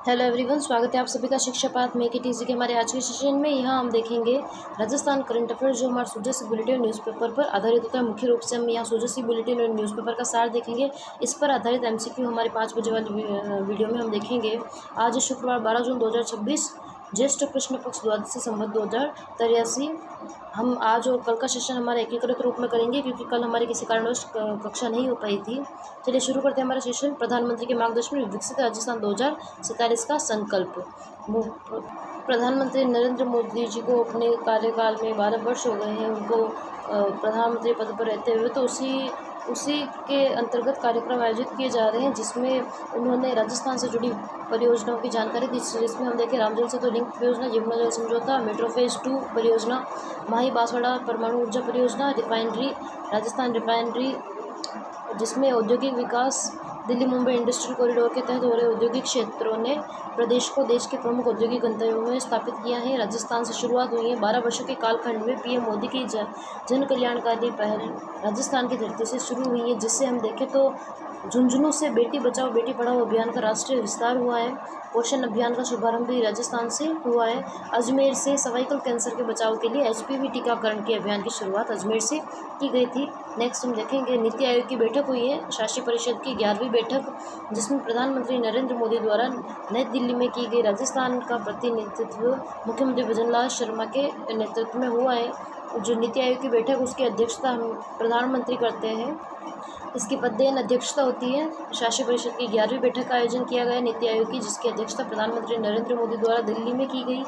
Hello everyone, स्वागत है आप सभी का शिक्षा पाठ में टीजी के हमारे आज के सेशन में। यहाँ हम देखेंगे राजस्थान करंट अफेयर जो हमारे सुजसी बुलेटिन न्यूज़पेपर पर आधारित होता है। मुख्य रूप से हम यहाँ सुजसी बुलेटिन और न्यूज़पेपर का सार देखेंगे। इस पर आधारित एमसीक्यू हमारे 5 बजे वाली वीडियो में हम देखेंगे। आज शुक्रवार 12 जून 2026, ज्येष्ठ कृष्ण पक्ष द्वादशी संवत 2083। हम आज और कल का सेशन हमारा एकीकृत रूप में करेंगे क्योंकि कल हमारी किसी कारणवश कक्षा नहीं हो पाई थी। चलिए शुरू करते हैं हमारा सेशन। प्रधानमंत्री के मार्गदर्शन में विकसित राजस्थान 2047 का संकल्प। प्रधानमंत्री नरेंद्र मोदी जी को अपने कार्यकाल में 12 वर्ष हो गए हैं उनको प्रधानमंत्री पद पर रहते हुए, तो उसी के अंतर्गत कार्यक्रम आयोजित किए जा रहे हैं जिसमें उन्होंने राजस्थान से जुड़ी परियोजनाओं की जानकारी दी। जिसमें हम देखें रामजल सेतु लिंक परियोजना, यमुना जल समझौता, मेट्रो फेज 2 परियोजना, माही बांसवाड़ा परमाणु ऊर्जा परियोजना, रिफाइनरी राजस्थान रिफाइनरी जिसमें औद्योगिक विकास, दिल्ली मुंबई इंडस्ट्रियल कॉरिडोर के तहत हो रहे औद्योगिक क्षेत्रों ने प्रदेश को देश के प्रमुख औद्योगिक गंतव्यों में स्थापित किया है। राजस्थान से शुरुआत हुई है। 12 वर्षों के कालखंड में पीएम मोदी की जन कल्याणकारी पहल राजस्थान की धरती से शुरू हुई है, जिससे हम देखें तो झुंझुनू से बेटी बचाओ बेटी पढ़ाओ अभियान का राष्ट्रीय विस्तार हुआ है। पोषण अभियान का शुभारंभ भी राजस्थान से हुआ है। अजमेर से सर्वाइकल कैंसर के बचाव के लिए एचपीवी टीकाकरण के अभियान की शुरुआत अजमेर से की गई थी। नेक्स्ट हम देखेंगे नीति आयोग की बैठक हुई है, शासी परिषद की 11वीं बैठक, जिसमें प्रधानमंत्री नरेंद्र मोदी द्वारा नई दिल्ली में की गई राजस्थान का प्रतिनिधित्व मुख्यमंत्री भजनलाल शर्मा के नेतृत्व में हुआ है। जो नीति आयोग की बैठक उसकी अध्यक्षता हम प्रधानमंत्री करते हैं। इसकी पदेन अध्यक्षता होती है। शासी परिषद की 11वीं बैठक का आयोजन किया गया नीति आयोग की, जिसकी अध्यक्षता प्रधानमंत्री नरेंद्र मोदी द्वारा दिल्ली में की गई।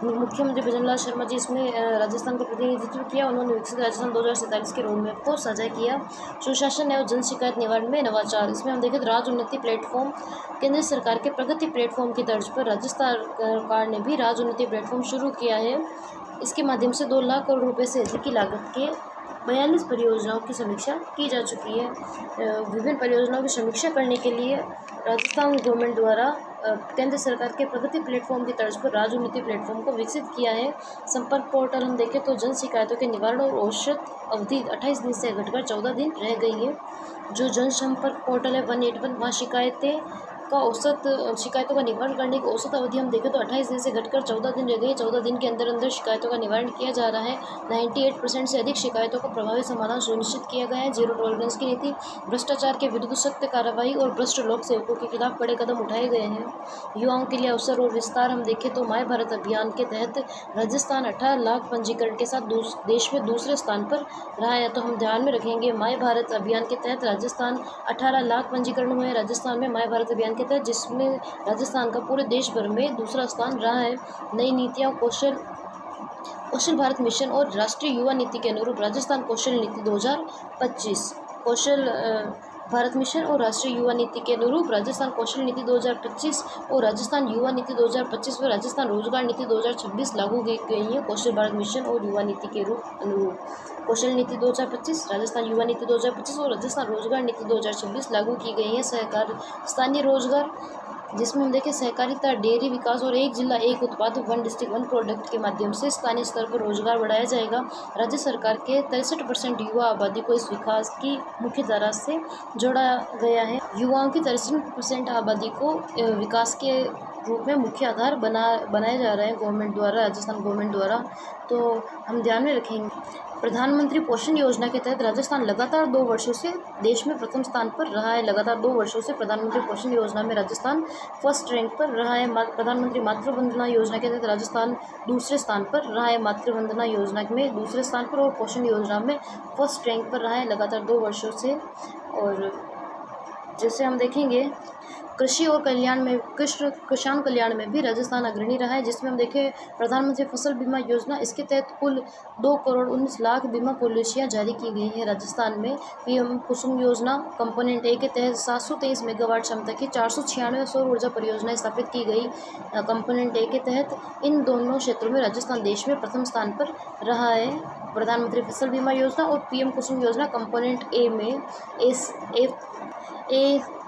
मुख्यमंत्री भजनलाल शर्मा जी इसमें राजस्थान का प्रतिनिधित्व किया। उन्होंने विकसित राजस्थान 2047 के रोडमैप को साझा किया। सुशासन एवं जन शिकायत निवारण में नवाचार, इसमें हम देखें राज्य उन्नति प्लेटफॉर्म, केंद्र सरकार के प्रगति प्लेटफॉर्म की तर्ज पर राजस्थान सरकार ने भी राज्य उन्नति प्लेटफॉर्म शुरू किया है। इसके माध्यम से 2 लाख करोड़ रुपये से अधिक की लागत के 42 परियोजनाओं की समीक्षा की जा चुकी है। विभिन्न परियोजनाओं की समीक्षा करने के लिए राजस्थान गवर्नमेंट द्वारा केंद्र सरकार के प्रगति प्लेटफॉर्म की तर्ज पर राज्य उन्नति प्लेटफॉर्म को विकसित किया है। संपर्क पोर्टल हम देखें तो जन शिकायतों के निवारण और औसत अवधि 28 दिन से घटकर 14 दिन रह गई है। जो जनसंपर्क पोर्टल है 181, वहाँ शिकायतों का निवारण करने की औसत अवधि हम देखें तो 28 दिन से घटकर 14 दिन रह गई। 14 दिन के अंदर अंदर शिकायतों का निवारण किया जा रहा है। 98% से अधिक शिकायतों का प्रभावी समाधान सुनिश्चित किया गया है। जीरो टॉलरेंस की नीति, भ्रष्टाचार के विरुद्ध सख्त कार्रवाई और भ्रष्ट लोक सेवकों के खिलाफ बड़े कदम उठाए गए हैं। युवाओं के लिए अवसर और विस्तार हम देखें तो माय भारत अभियान के तहत राजस्थान 18 लाख पंजीकरण के साथ देश में दूसरे स्थान पर रहा है। तो हम ध्यान में रखेंगे माय भारत अभियान के तहत राजस्थान 18 लाख पंजीकरण हुए हैं राजस्थान में माय भारत अभियान के तहत, जिसमें राजस्थान का पूरे देश भर में दूसरा स्थान रहा है। नई नीतियाँ, कौशल भारत मिशन और राष्ट्रीय युवा नीति के अनुरूप राजस्थान कौशल नीति 2025, कौशल भारत मिशन और राष्ट्रीय युवा नीति के अनुरूप राजस्थान कौशल नीति 2025 और राजस्थान युवा नीति 2025 व राजस्थान रोजगार नीति 2026 लागू की गई है। कौशल भारत मिशन और युवा नीति के अनुरूप कौशल नीति 2025, राजस्थान युवा नीति 2025 और राजस्थान रोजगार नीति 2026 लागू की गई है। स्थानीय रोजगार, जिसमें हम देखें सहकारिता, डेयरी विकास और एक जिला एक उत्पाद, 1 डिस्ट्रिक्ट 1 प्रोडक्ट के माध्यम से स्थानीय स्तर पर रोजगार बढ़ाया जाएगा। राज्य सरकार के 63% युवा आबादी को इस विकास की मुख्य धारा से जोड़ा गया है। युवाओं की 63% आबादी को विकास के रूप में मुख्य आधार बनाया जा रहा है गवर्नमेंट द्वारा, राजस्थान गवर्नमेंट द्वारा। तो हम ध्यान में रखेंगे। प्रधानमंत्री पोषण योजना के तहत राजस्थान लगातार 2 वर्षों से देश में प्रथम स्थान पर रहा है। लगातार 2 वर्षों से प्रधानमंत्री पोषण योजना में राजस्थान फर्स्ट रैंक पर रहा है। प्रधानमंत्री मातृ वंदना योजना के तहत राजस्थान दूसरे स्थान पर रहा है। मातृ वंदना योजना में दूसरे स्थान पर और पोषण योजना में फर्स्ट रैंक पर रहा है लगातार 2 वर्षों से। और जैसे हम देखेंगे कृषि और किसान कल्याण में भी राजस्थान अग्रणी रहा है। जिसमें हम देखें प्रधानमंत्री फसल बीमा योजना, इसके तहत कुल 2 करोड़ 19 लाख बीमा पॉलिसियां जारी की गई हैं राजस्थान में। पीएम कुसुम योजना कंपोनेंट ए के तहत 723 मेगावाट क्षमता की 496 सौर ऊर्जा परियोजनाएं स्थापित की गई। कंपोनेंट ए के तहत इन दोनों क्षेत्रों में राजस्थान देश में प्रथम स्थान पर रहा है। प्रधानमंत्री फसल बीमा योजना और पीएम कुसुम योजना कंपोनेंट ए में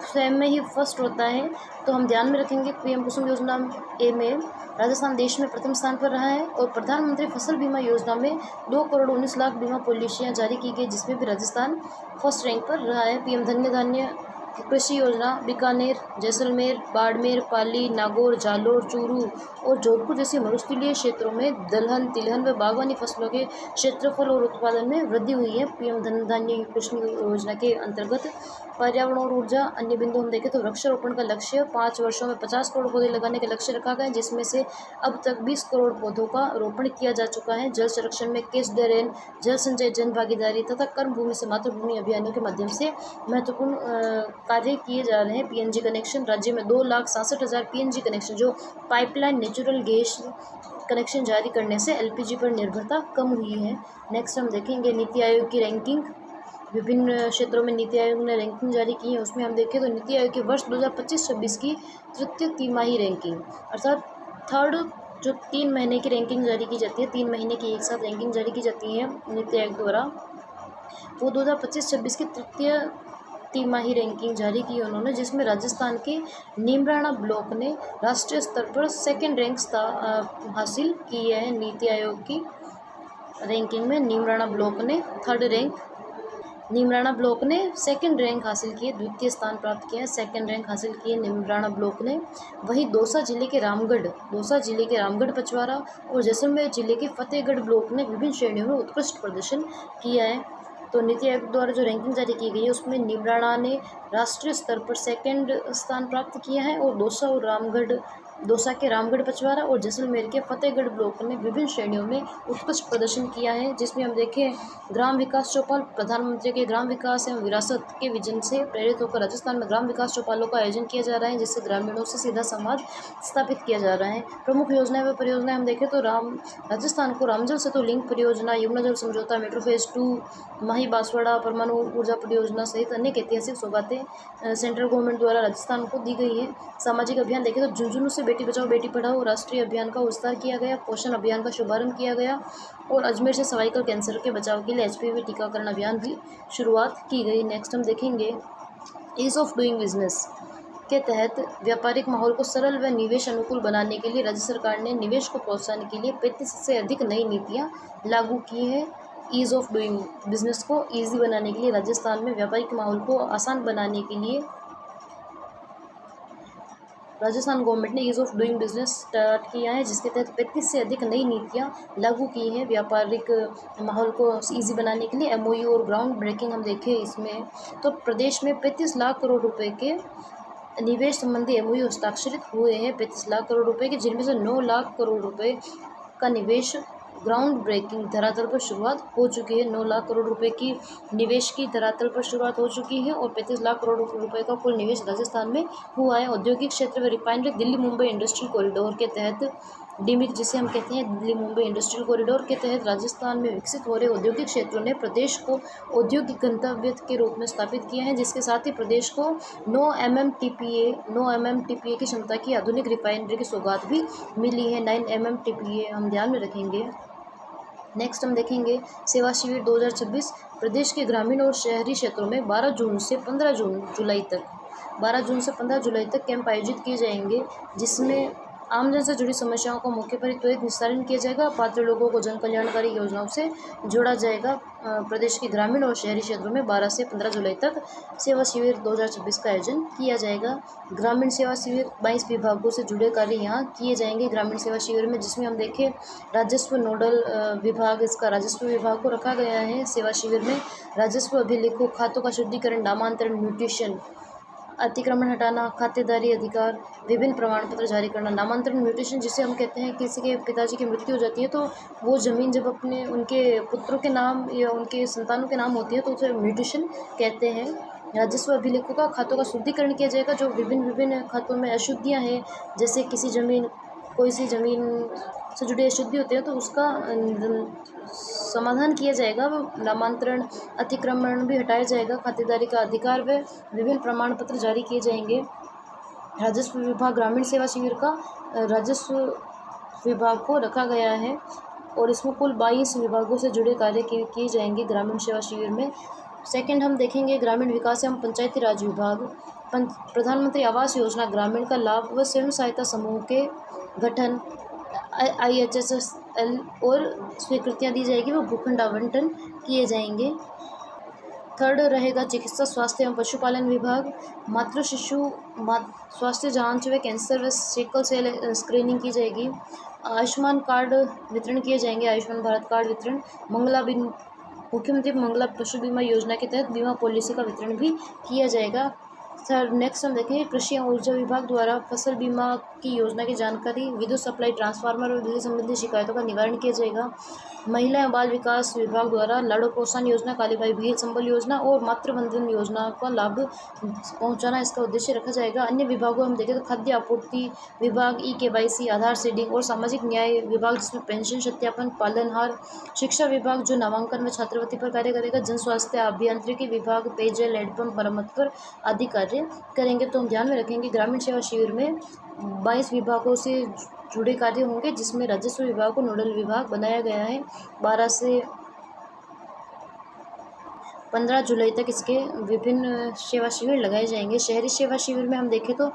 स्वयं में ही फर्स्ट होता है। तो हम ध्यान में रखेंगे पीएम कुसुम योजना ए में राजस्थान देश में प्रथम स्थान पर रहा है। और प्रधानमंत्री फसल बीमा योजना में 2 करोड़ 19 लाख बीमा पॉलिसियां जारी की गई, जिसमें भी राजस्थान फर्स्ट रैंक पर रहा है। पीएम धन्य धान्य कृषि योजना बीकानेर, जैसलमेर, बाड़मेर, पाली, नागौर, जालोर, चूरू और जोधपुर जैसे मरुस्थलीय क्षेत्रों में दलहन, तिलहन व बागवानी फसलों के क्षेत्रफल और उत्पादन में वृद्धि हुई है। पीएम धन धान्य कृषि योजना के अंतर्गत पर्यावरण और ऊर्जा अन्य बिंदु हम देखें तो वृक्षारोपण का लक्ष्य 5 वर्षों में 50 करोड़ पौधे लगाने का लक्ष्य रखा गया है, जिसमें से अब तक 20 करोड़ पौधों का रोपण किया जा चुका है। जल संरक्षण में कैच द रेन, जल संचय, जन भागीदारी तथा कर्म भूमि से मातृभूमि अभियानों के माध्यम से महत्वपूर्ण कार्य किए जा रहे हैं। पीएनजी कनेक्शन राज्य में 2,67,000 पीएनजी कनेक्शन जो पाइपलाइन नेचुरल गैस कनेक्शन जारी करने से एलपीजी पर निर्भरता कम हुई है। नेक्स्ट हम देखेंगे नीति आयोग की रैंकिंग। विभिन्न क्षेत्रों में नीति आयोग ने रैंकिंग जारी की है, उसमें हम देखें तो नीति आयोग के वर्ष 2025-26 की तृतीय तिमाही रैंकिंग अर्थात थर्ड जो 3 महीने की रैंकिंग जारी की जाती है, 3 महीने की एक साथ रैंकिंग जारी की जाती है नीति आयोग द्वारा, वो 2025-26 की तृतीय तिमाही रैंकिंग जारी की उन्होंने, जिसमें राजस्थान के नीमराणा ब्लॉक ने राष्ट्रीय स्तर पर सेकंड रैंक हासिल की है। नीति आयोग की रैंकिंग में नीमराणा ब्लॉक ने सेकंड रैंक हासिल की है, द्वितीय स्थान प्राप्त किया है, सेकंड रैंक हासिल की है नीमराणा ब्लॉक ने। वहीं दौसा जिले के रामगढ़ पचवारा और जैसलमेर जिले के फतेहगढ़ ब्लॉक ने विभिन्न श्रेणियों में उत्कृष्ट प्रदर्शन किया है। तो नीति आयोग द्वारा जो रैंकिंग जारी की गई है उसमें नीमराणा ने राष्ट्रीय स्तर पर सेकंड स्थान प्राप्त किया है और दौसा के रामगढ़ पचवारा और जैसलमेर के फतेहगढ़ ब्लॉक ने विभिन्न श्रेणियों में उत्कृष्ट प्रदर्शन किया है, जिसमें हम देखें ग्राम विकास चौपाल प्रधानमंत्री के ग्राम विकास एवं विरासत के विजन से प्रेरित होकर राजस्थान में ग्राम विकास चौपालों का आयोजन किया जा रहा है, जिससे ग्रामीणों से सीधा संवाद स्थापित किया जा रहा है। प्रमुख योजनाएं व परियोजनाएं हम देखें तो राजस्थान को रामजल सेतु लिंक परियोजना, यमुना जल समझौता, मेट्रो फेज 2, माही बांसवाड़ा परमाणु ऊर्जा परियोजना सहित अनेक ऐतिहासिक सौगातें सेंट्रल गवर्नमेंट द्वारा राजस्थान को दी गई है। सामाजिक अभियान देखें तो झुंझुनू से बेटी बचाओ बेटी पढ़ाओ राष्ट्रीय अभियान का विस्तार किया गया, पोषण अभियान का शुभारंभ किया गया और अजमेर से सर्वाइकल कैंसर के बचाव के लिए एचपीवी टीकाकरण अभियान की शुरुआत की गई। नेक्स्ट हम देखेंगे ईज ऑफ डूइंग बिजनेस के तहत व्यापारिक माहौल को सरल व निवेश अनुकूल बनाने के लिए राज्य सरकार ने निवेश को प्रोत्साहन के लिए 35 से अधिक नई नीतियां लागू की है। ईज ऑफ डूइंग बिजनेस को ईजी बनाने के लिए राजस्थान में व्यापारिक माहौल को आसान बनाने के लिए राजस्थान गवर्नमेंट ने ease of doing business start किया है, जिसके तहत 35 से अधिक नई नीतियां लागू की हैं व्यापारिक माहौल को ईजी बनाने के लिए। एमओयू और ग्राउंड ब्रेकिंग हम देखें इसमें तो प्रदेश में 35 लाख करोड़ रुपए के निवेश संबंधी एमओयू हस्ताक्षरित हुए हैं, 35 लाख करोड़ रुपए के, जिनमें से 9 लाख करोड़ रुपए का निवेश ग्राउंड ब्रेकिंग धरातल पर शुरुआत हो चुकी है। 9 लाख करोड़ रुपए की निवेश की धरातल पर शुरुआत हो चुकी है और 35 लाख करोड़ रुपए का कुल निवेश राजस्थान में हुआ है। औद्योगिक क्षेत्र व refinery Delhi Mumbai industrial corridor के तहत डीमिट जिसे हम कहते हैं दिल्ली मुंबई इंडस्ट्रियल कॉरिडोर के तहत राजस्थान में विकसित हो रहे औद्योगिक क्षेत्रों ने प्रदेश को औद्योगिक गंतव्य के रूप में स्थापित किया है, जिसके साथ ही प्रदेश को 9 MMTPA की क्षमता की आधुनिक रिफाइनरी की सौगात भी मिली है। 9 MMTPA हम ध्यान में रखेंगे। नेक्स्ट हम देखेंगे सेवा शिविर 2026 प्रदेश के ग्रामीण और शहरी क्षेत्रों में 12 जून से 15 जुलाई तक कैंप आयोजित किए जाएंगे, जिसमें आमजन से जुड़ी समस्याओं का मौके पर ही त्वरित निस्तारण किया जाएगा। पात्र लोगों को जन कल्याणकारी योजनाओं से जोड़ा जाएगा। प्रदेश के ग्रामीण और शहरी क्षेत्रों में 12 से 15 जुलाई तक सेवा शिविर 2026 का आयोजन किया जाएगा। ग्रामीण सेवा शिविर 22 विभागों से जुड़े कार्य यहाँ किए जाएंगे ग्रामीण सेवा शिविर में, जिसमें हम देखें राजस्व नोडल विभाग, इसका राजस्व विभाग को रखा गया है। सेवा शिविर में राजस्व अभिलेखों, खातों का शुद्धिकरण, नामांतरण, म्यूटेशन, अतिक्रमण हटाना, खातेदारी अधिकार, विभिन्न प्रमाण पत्र जारी करना। नामांतरण म्यूटेशन जिसे हम कहते हैं किसी के पिताजी की मृत्यु हो जाती है तो वो ज़मीन जब अपने उनके पुत्रों के नाम या उनके संतानों के नाम होती है तो उसे म्यूटेशन कहते हैं। राजस्व अभिलेखों का खातों का शुद्धिकरण किया जाएगा, जो विभिन्न खातों में अशुद्धियाँ हैं, जैसे कोई सी ज़मीन से जुड़ी अशुद्धि होती है तो उसका समाधान किया जाएगा। नामांतरण अतिक्रमण भी हटाया जाएगा, खातेदारी का अधिकार व विभिन्न प्रमाण पत्र जारी किए जाएंगे। राजस्व विभाग ग्रामीण सेवा शिविर का राजस्व विभाग को रखा गया है और इसमें कुल 22 विभागों से जुड़े कार्य किए जाएंगे ग्रामीण सेवा शिविर में। सेकंड हम देखेंगे ग्रामीण विकास एवं पंचायती राज विभाग। प्रधानमंत्री आवास योजना ग्रामीण का लाभ व स्वयं सहायता समूह के गठन IHSL और स्वीकृतियाँ दी जाएगी, वो भूखंड आवंटन किए जाएंगे। थर्ड रहेगा चिकित्सा स्वास्थ्य एवं पशुपालन विभाग। मातृ शिशु स्वास्थ्य जांच व कैंसर व सिकल सेल स्क्रीनिंग की जाएगी। आयुष्मान कार्ड वितरण किए जाएंगे, आयुष्मान भारत कार्ड वितरण। मुख्यमंत्री मंगला पशु बीमा योजना के तहत बीमा पॉलिसी का वितरण भी किया जाएगा। सर नेक्स्ट हम देखेंगे कृषि एवं ऊर्जा विभाग द्वारा फसल बीमा की योजना की जानकारी, विद्युत सप्लाई, ट्रांसफार्मर और बिजली संबंधी शिकायतों का निवारण किया जाएगा। महिला एवं बाल विकास विभाग द्वारा लाड़ो प्रोत्साहन योजना, कालीबाई भेल संबल योजना और मातृवंदन योजना का लाभ पहुंचाना इसका उद्देश्य रखा जाएगा। अन्य विभागों हम देखें तो खाद्य आपूर्ति विभाग, KYC, आधार सीडिंग और सामाजिक न्याय विभाग जिसमें पेंशन सत्यापन, पालनहार। शिक्षा विभाग जो नामांकन व छात्रवृत्ति पर कार्य करेगा। जन स्वास्थ्य अभियांत्रिकी विभाग पेयजल, हैंडपंप मरम्मत पर आदि कार्य करेंगे। तो हम ध्यान में रखेंगे ग्रामीण सेवा शिविर में 22 विभागों से जुड़े कार्य होंगे, जिसमें राजस्व विभाग को नोडल विभाग बनाया गया है। 12 से 15 जुलाई तक इसके विभिन्न सेवा शिविर लगाए जाएंगे। शहरी सेवा शिविर में हम देखें तो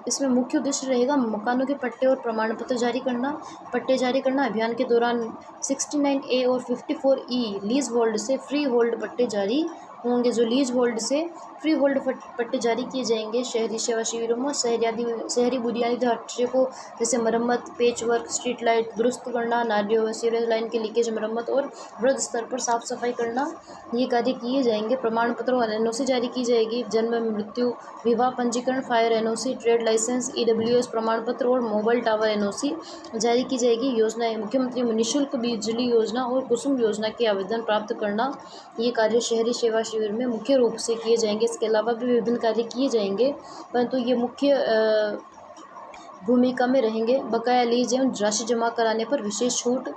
इसमें मुख्य उद्देश्य रहेगा मकानों के पट्टे और प्रमाण पत्र जारी करना। पट्टे जारी करना अभियान के दौरान 69A और 54E लीज होल्ड से फ्री होल्ड पट्टे जारी होंगे। जो लीज होल्ड से फ्री होल्ड पट्टे जारी किए जाएंगे शहरी सेवा शिविरों में। शहरी बुनियादी ढांचे को जैसे मरम्मत, पेच वर्क, स्ट्रीट लाइट दुरुस्त करना, नालियों व सीवरेज लाइन के लीकेज मरम्मत और वृहद स्तर पर साफ सफाई करना, ये कार्य किए जाएंगे। प्रमाण पत्र और NOC जारी की जाएगी। जन्म, मृत्यु, विवाह पंजीकरण, fire NOC, trade licence, EWS प्रमाण पत्र और मोबाइल टावर NOC जारी की जाएगी। योजनाएं मुख्यमंत्री निःशुल्क बिजली योजना और कुसुम योजना के आवेदन प्राप्त करना, ये कार्य शहरी सेवा शिविर में मुख्य रूप से किए जाएंगे। इसके अलावा भी विभिन्न कार्य किए जाएंगे, परंतु ये मुख्य भूमिका में रहेंगे। बकाया लीज एवं राशि जमा कराने पर विशेष छूट।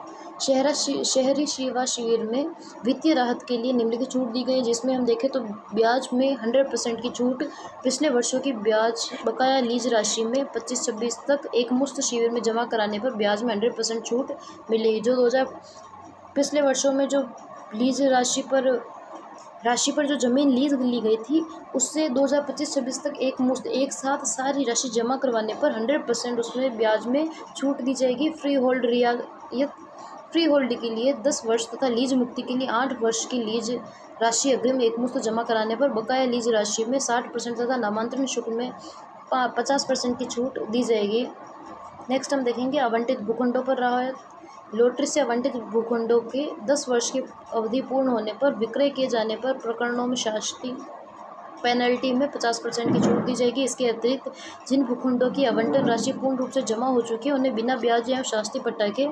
शहरी सेवा शिविर में वित्तीय राहत के लिए निम्नलिखित छूट दी गई है, जिसमें हम देखें तो ब्याज में 100% की छूट। पिछले वर्षों की ब्याज बकाया लीज राशि में 25-26 तक एक मुश्त शिविर में जमा कराने पर ब्याज में 100% छूट मिलेगी। जो पिछले वर्षों में जो लीज राशि पर जो ज़मीन लीज ली गई थी, उससे 2025-26 तक एक मुश्त एक साथ सारी राशि जमा करवाने पर 100% उसमें ब्याज में छूट दी जाएगी। फ्री होल्ड के लिए 10 वर्ष तथा लीज मुक्ति के लिए 8 वर्ष की लीज राशि अग्रिम एक मुश्त जमा कराने पर बकाया लीज राशि में 60% तथा नामांतरण शुल्क में 50% की छूट दी जाएगी। नेक्स्ट हम देखेंगे आवंटित भूखंडों पर राहत। लॉटरी से आवंटित भूखंडों के 10 वर्ष की अवधि पूर्ण होने पर विक्रय किए जाने पर प्रकरणों में शास्ति पेनल्टी में 50% की छूट दी जाएगी। इसके अतिरिक्त जिन भूखंडों की आवंटन राशि पूर्ण रूप से जमा हो चुकी है, उन्हें बिना ब्याज या शास्ति पट्टा के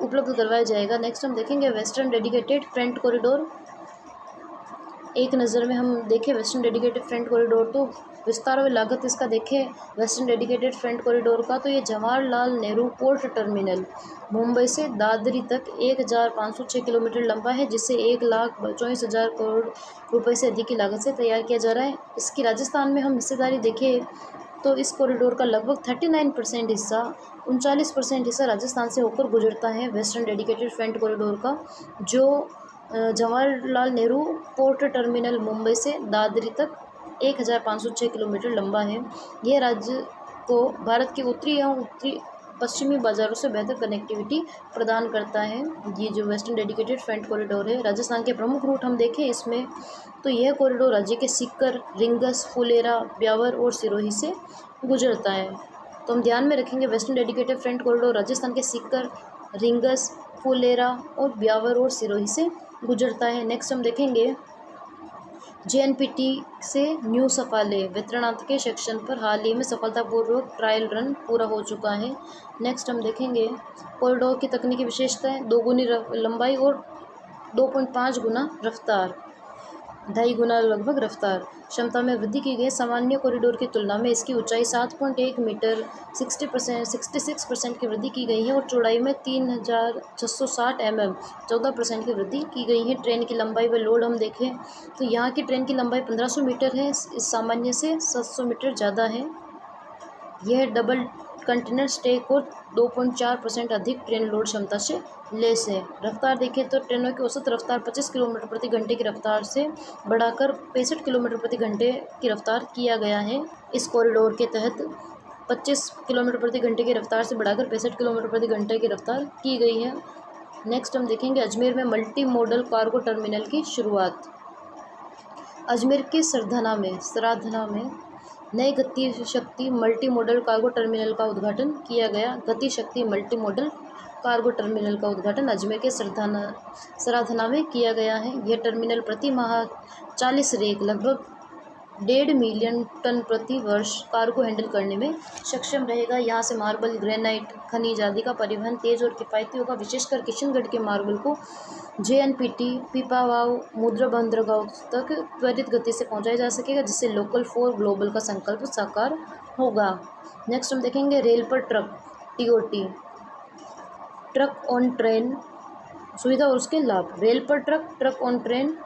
उपलब्ध करवाया जाएगा। नेक्स्ट हम देखेंगे वेस्टर्न डेडिकेटेड फ्रंट कॉरिडोर। एक नज़र में हम देखें वेस्टर्न डेडिकेटेड फ्रंट कॉरिडोर, तो विस्तार व लागत इसका देखें वेस्टर्न डेडिकेटेड फ्रंट कॉरिडोर का, तो ये जवाहरलाल नेहरू पोर्ट टर्मिनल मुंबई से दादरी तक 1506 किलोमीटर लंबा है, जिसे 1,24,000 करोड़ रुपए से अधिक की लागत से तैयार किया जा रहा है। इसकी राजस्थान में हम हिस्सेदारी देखें तो इस कॉरिडोर का लगभग 39% हिस्सा 39% हिस्सा राजस्थान से होकर गुजरता है। वेस्टर्न डेडिकेटेड फ्रंट कॉरिडोर का जो जवाहरलाल नेहरू पोर्ट टर्मिनल मुंबई से दादरी तक 1506 किलोमीटर लंबा है। यह राज्य को भारत के उत्तरी एवं पश्चिमी बाजारों से बेहतर कनेक्टिविटी प्रदान करता है। ये जो वेस्टर्न डेडिकेटेड फ्रंट कॉरिडोर है, राजस्थान के प्रमुख रूट हम देखें इसमें, तो यह कॉरिडोर राज्य के सीकर, रींगस, फुलेरा, ब्यावर और सिरोही से गुजरता है। तो हम ध्यान में रखेंगे western dedicated front corridor Rajasthan के सीकर, रींगस, फुलेरा और ब्यावर और सिरोही से गुजरता है। नेक्स्ट हम देखेंगे JNPT से न्यू सफाले वितरणार्थ के सेक्शन पर हाल ही में सफलतापूर्वक ट्रायल रन पूरा हो चुका है। नेक्स्ट हम देखेंगे कॉरिडोर की तकनीकी विशेषताएं, 2 गुनी लंबाई और 2.5 गुना रफ्तार, 2.5 गुना लगभग रफ्तार। क्षमता में वृद्धि की गई। सामान्य कॉरिडोर की तुलना में इसकी ऊंचाई 7.1 मीटर 66% की वृद्धि की गई है और चौड़ाई में 3660 mm 14% की वृद्धि की गई है। ट्रेन की लंबाई व लोड हम देखें तो यहाँ की ट्रेन की लंबाई 1500 मीटर है, इस सामान्य से 700 मीटर ज़्यादा है। यह डबल कंटेनर स्टेक और 2.4% अधिक ट्रेन लोड क्षमता से लेस है। रफ्तार देखें तो ट्रेनों की औसत रफ्तार 25 किलोमीटर प्रति घंटे की रफ्तार से बढ़ाकर 65 किलोमीटर प्रति घंटे की रफ्तार किया गया है। इस कॉरिडोर के तहत 25 किलोमीटर प्रति घंटे की रफ्तार से बढ़ाकर 65 किलोमीटर प्रति घंटे की रफ्तार की गई है। नेक्स्ट हम देखेंगे अजमेर में मल्टी मॉडल कार्गो टर्मिनल की शुरुआत। अजमेर के सराधना में नए गति शक्ति मल्टी मॉडल कार्गो टर्मिनल का उद्घाटन किया गया। गति शक्ति मल्टी मॉडल कार्गो टर्मिनल का उद्घाटन अजमेर के सराधना में किया गया है। यह टर्मिनल प्रति माह 40 रेक लगभग 1.5 मिलियन टन प्रति वर्ष कार्गो हैंडल करने में सक्षम रहेगा। यहाँ से मार्बल, ग्रेनाइट, खनिज आदि का परिवहन तेज और किफ़ायती होगा। विशेषकर किशनगढ़ के मार्बल को JNPT, पीपावाव, मुद्रा बंदरगाह तक त्वरित गति से पहुँचाया जा सकेगा, जिससे लोकल फॉर ग्लोबल का संकल्प साकार होगा। नेक्स्ट हम देखेंगे रेल पर truck TOT, truck on train सुविधा और उसके लाभ। रेल पर ट्रक ऑन ट्रेन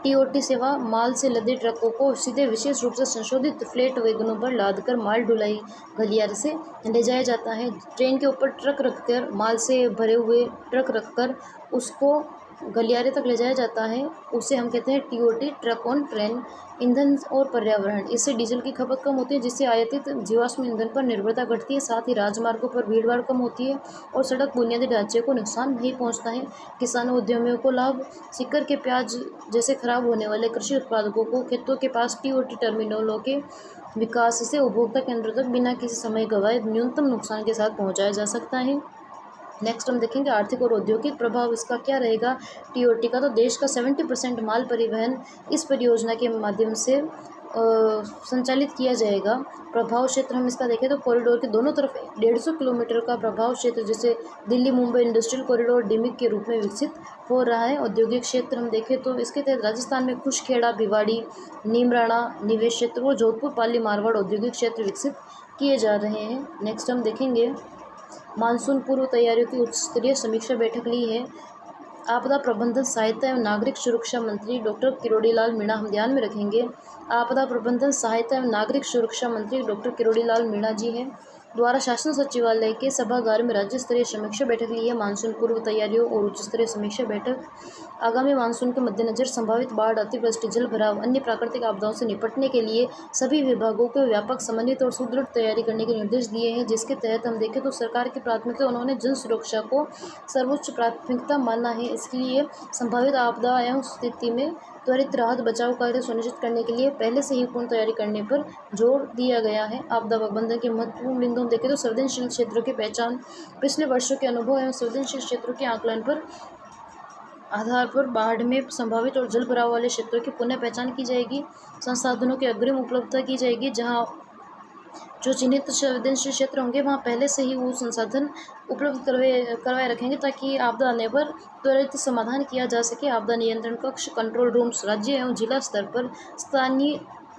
TOT सेवा माल से लदे ट्रकों को सीधे विशेष रूप से संशोधित फ्लेट वैगनों पर लादकर माल ढुलाई गलियारे से ले जाया जाता है। ट्रेन के ऊपर ट्रक रखकर माल से भरे हुए ट्रक रखकर उसको गलियारे तक ले जाया जाता है, उसे हम कहते हैं TOT, ट्रक ऑन ट्रेन। ईंधन और पर्यावरण, इससे डीजल की खपत कम होती है, जिससे आयातित जीवाश्म ईंधन पर निर्भरता घटती है। साथ ही राजमार्गों पर भीड़भाड़ कम होती है और सड़क बुनियादी ढांचे को नुकसान नहीं पहुंचता है। किसानों उद्यमियों को लाभ, सिक्कर के प्याज जैसे खराब होने वाले कृषि उत्पादकों को खेतों के पास TOT टर्मिनलों के विकास से उपभोक्ता केंद्रों तक बिना किसी समय गंवाए न्यूनतम नुकसान के साथ पहुँचाया जा सकता है। नेक्स्ट हम देखेंगे आर्थिक और औद्योगिक प्रभाव इसका क्या रहेगा TOT का। तो देश का 70% माल परिवहन इस परियोजना के माध्यम से संचालित किया जाएगा। प्रभाव क्षेत्र हम इसका देखें तो कॉरिडोर के दोनों तरफ 150 किलोमीटर का प्रभाव क्षेत्र, जैसे दिल्ली मुंबई इंडस्ट्रियल कॉरिडोर डिमिक के रूप में विकसित हो रहा है। औद्योगिक क्षेत्र हम देखें तो इसके तहत राजस्थान में खुशखेड़ा, भिवाड़ी, नीमराणा निवेश क्षेत्र और जोधपुर, पाली, मारवाड़ औद्योगिक क्षेत्र विकसित किए जा रहे हैं। नेक्स्ट हम देखेंगे मानसून पूर्व तैयारियों की उच्च स्तरीय समीक्षा बैठक ली है। आपदा प्रबंधन सहायता एवं नागरिक सुरक्षा मंत्री डॉक्टर किरोड़ीलाल मीणा हम ध्यान में रखेंगे। आपदा प्रबंधन सहायता एवं नागरिक सुरक्षा मंत्री डॉक्टर किरोड़ीलाल मीणा जी हैं द्वारा शासन सचिवालय के सभागार में राज्य स्तरीय समीक्षा बैठक ली है। मानसून पूर्व तैयारियों और उच्च स्तरीय समीक्षा बैठक आगामी मानसून के मद्देनजर संभावित बाढ़, अतिवृष्टि, जल भराव, अन्य प्राकृतिक आपदाओं से निपटने के लिए सभी विभागों को व्यापक, समन्वित और सुदृढ़ तैयारी करने के निर्देश दिए हैं। जिसके तहत हम देखें तो सरकार की प्राथमिकता उन्होंने जन सुरक्षा को सर्वोच्च प्राथमिकता माना है। इसके लिए संभावित आपदा एवं स्थिति में त्वरित राहत बचाव कार्य सुनिश्चित करने के लिए पहले से ही पूर्ण तैयारी करने पर जोर दिया गया है। आपदा प्रबंधन के महत्वपूर्ण बिंदु देखें तो संवेदनशील क्षेत्रों की पहचान, पिछले वर्षों के अनुभव एवं संवेदनशील क्षेत्रों के आकलन पर आधार पर बाढ़ में संभावित और जल भराव वाले क्षेत्रों की पुनः पहचान की जाएगी। संसाधनों की अग्रिम उपलब्धता की जाएगी। जहां जो चिन्हित संवेदनशील क्षेत्र होंगे वहाँ पहले से ही वो संसाधन उपलब्ध करवाए रखेंगे ताकि आपदा आने पर त्वरित समाधान किया जा सके। आपदा नियंत्रण कक्ष, कंट्रोल रूम्स राज्य एवं जिला स्तर पर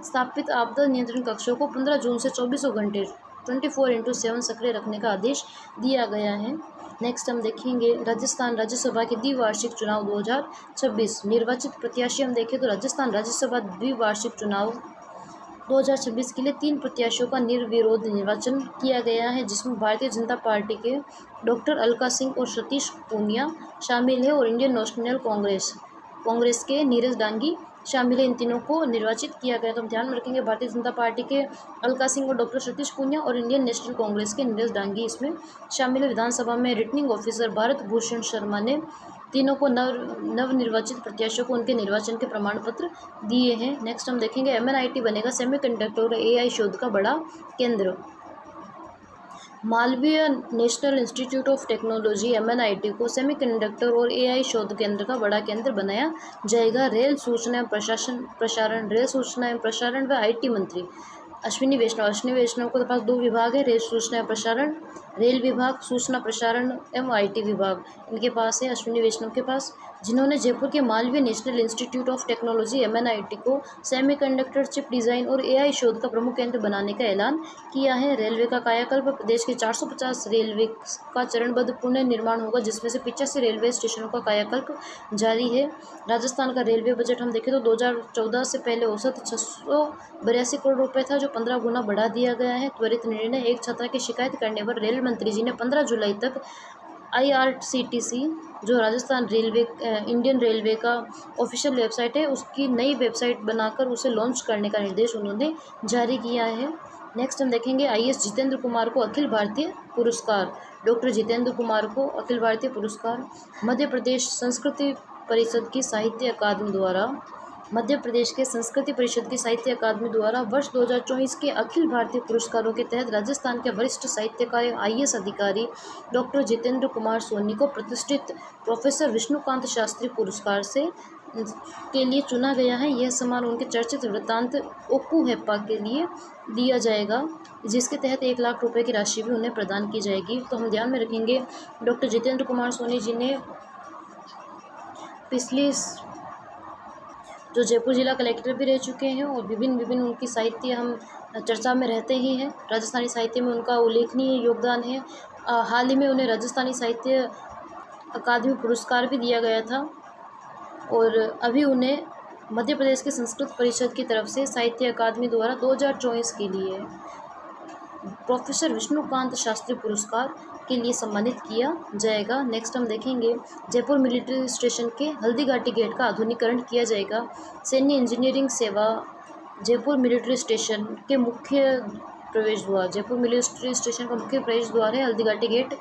स्थापित आपदा नियंत्रण कक्षों को 15 जून से 24 घंटे 24/7 सक्रिय रखने का आदेश दिया गया है। नेक्स्ट हम देखेंगे राजस्थान राज्यसभा के द्विवार्षिक चुनाव 2026। निर्वाचित प्रत्याशी हम देखें तो राजस्थान राज्यसभा द्विवार्षिक चुनाव 2026 के लिए 3 प्रत्याशियों का निर्विरोध निर्वाचन किया गया है, जिसमें भारतीय जनता पार्टी के डॉक्टर अलका सिंह और सतीश पूनिया शामिल है और इंडियन नेशनल कांग्रेस के नीरज डांगी शामिल है। इन तीनों को निर्वाचित किया गया। तो हम ध्यान में रखेंगे भारतीय जनता पार्टी के अलका सिंह और डॉक्टर सतीश पूनिया और इंडियन नेशनल कांग्रेस के नीरज डांगी इसमें शामिल है। विधानसभा में रिटर्निंग ऑफिसर भारत भूषण शर्मा ने तीनों को नवनिर्वाचित प्रत्याशियों को उनके निर्वाचन के प्रमाण पत्र दिए हैं। नेक्स्ट हम देखेंगे MNIT बनेगा सेमीकंडक्टर और AI शोध का बड़ा केंद्र। Malviya national institute of technology MNIT को सेमीकंडक्टर और AI शोध केंद्र का बड़ा केंद्र बनाया जाएगा। रेल सूचना एवं प्रसारण व IT मंत्री अश्विनी वैष्णव के पास 2 विभाग है, रेल सूचना एवं प्रसारण, रेल विभाग, सूचना प्रसारण एवं IT विभाग इनके पास है अश्विनी वैष्णव के पास, जिन्होंने जयपुर के Malviya national institute of technology MNIT को सेमीकंडक्टर, चिप डिज़ाइन और AI शोध का प्रमुख केंद्र बनाने का ऐलान किया है। रेलवे का कायाकल्प, प्रदेश के 450 रेलवे का चरणबद्ध पुनर्निर्माण होगा, जिसमें से 85 रेलवे स्टेशनों का कायाकल्प जारी है। राजस्थान का रेलवे बजट हम देखें तो 2014 से पहले औसत 682 करोड़ रुपये था, जो 15 गुना बढ़ा दिया गया है। त्वरित निर्णय, एक छात्रा की शिकायत करने पर रेल मंत्री जी ने 15 जुलाई तक IRCTC जो राजस्थान रेलवे इंडियन रेलवे का ऑफिशियल वेबसाइट है उसकी नई वेबसाइट बनाकर उसे लॉन्च करने का निर्देश उन्होंने जारी किया है। नेक्स्ट हम देखेंगे IAS जितेंद्र कुमार को अखिल भारतीय पुरस्कार। डॉक्टर जितेंद्र कुमार को अखिल भारतीय पुरस्कार मध्य प्रदेश संस्कृति परिषद की साहित्य अकादमी द्वारा मध्य प्रदेश के संस्कृति परिषद की साहित्य अकादमी द्वारा वर्ष 2024 के अखिल भारतीय पुरस्कारों के तहत राजस्थान के वरिष्ठ साहित्यकार एवं आईएएस अधिकारी डॉक्टर जितेंद्र कुमार सोनी को प्रतिष्ठित प्रोफेसर विष्णुकांत शास्त्री पुरस्कार से के लिए चुना गया है। यह सम्मान उनके चर्चित वृत्तांत ओक्कू हेप्पा के लिए दिया जाएगा, जिसके तहत 1 लाख रुपए की राशि भी उन्हें प्रदान की जाएगी। तो हम ध्यान में रखेंगे डॉक्टर जितेंद्र कुमार सोनी जी ने पिछली जो जयपुर जिला कलेक्टर भी रह चुके हैं और विभिन्न उनकी साहित्य हम चर्चा में रहते ही हैं। राजस्थानी साहित्य में उनका उल्लेखनीय योगदान है। हाल ही में उन्हें राजस्थानी साहित्य अकादमी पुरस्कार भी दिया गया था और अभी उन्हें मध्य प्रदेश की संस्कृत परिषद की तरफ से साहित्य अकादमी द्वारा 2024 के लिए प्रोफेसर विष्णुकांत शास्त्री पुरस्कार के लिए सम्मानित किया जाएगा। नेक्स्ट हम देखेंगे जयपुर मिलिट्री स्टेशन के हल्दीघाटी गेट का आधुनिकीकरण किया जाएगा। सैन्य इंजीनियरिंग सेवा जयपुर मिलिट्री स्टेशन के मुख्य प्रवेश द्वार जयपुर मिलिट्री स्टेशन का मुख्य प्रवेश द्वार है। हल्दीघाटी गेट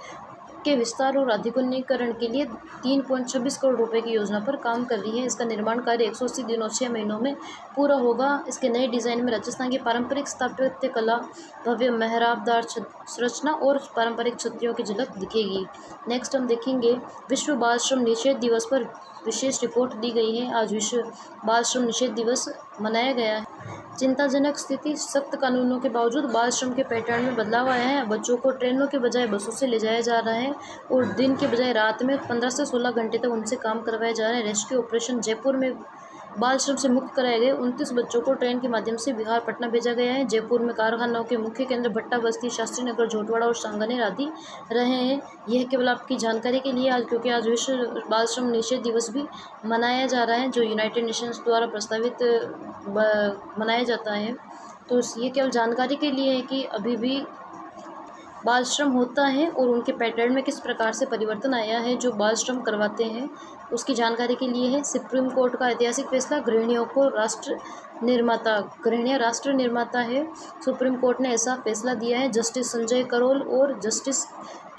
के विस्तार और आधुनिकीकरण के लिए 3.26 करोड़ रुपए की योजना पर काम कर रही है। इसका निर्माण कार्य 180 दिनों 6 महीनों में पूरा होगा। इसके नए डिज़ाइन में राजस्थान की पारंपरिक स्थापत्य कला, भव्य मेहराबदार संरचना और पारंपरिक छतरियों की झलक दिखेगी। नेक्स्ट हम देखेंगे विश्व बाल श्रम निषेध दिवस पर विशेष रिपोर्ट दी गई है। आज विश्व बाल श्रम निषेध दिवस मनाया गया है। चिंताजनक स्थिति, सख्त कानूनों के बावजूद बाल श्रम के पैटर्न में बदलाव आया है। बच्चों को ट्रेनों के बजाय बसों से ले जाया जा रहा है और दिन के बजाय रात में 15 से 16 घंटे तक उनसे काम करवाया जा रहा है। रेस्क्यू ऑपरेशन जयपुर में बाल श्रम से मुक्त कराए गए 29 बच्चों को ट्रेन के माध्यम से बिहार पटना भेजा गया है। जयपुर में कारखानों के मुख्य केंद्र भट्टा बस्ती, शास्त्री नगर, झोटवाड़ा और सांगानेर आदि रहे हैं। यह केवल आपकी जानकारी के लिए आज, क्योंकि आज विश्व बाल श्रम निषेध दिवस भी मनाया जा रहा है, जो यूनाइटेड नेशंस द्वारा प्रस्तावित मनाया जाता है। तो ये केवल जानकारी के लिए है कि अभी भी बाल श्रम होता है और उनके पैटर्न में किस प्रकार से परिवर्तन आया है जो बाल श्रम करवाते हैं, उसकी जानकारी के लिए है। सुप्रीम कोर्ट का ऐतिहासिक फैसला, गृहिणियों को राष्ट्र निर्माता, गृहिणियाँ राष्ट्र निर्माता है। सुप्रीम कोर्ट ने ऐसा फैसला दिया है। जस्टिस संजय करोल और जस्टिस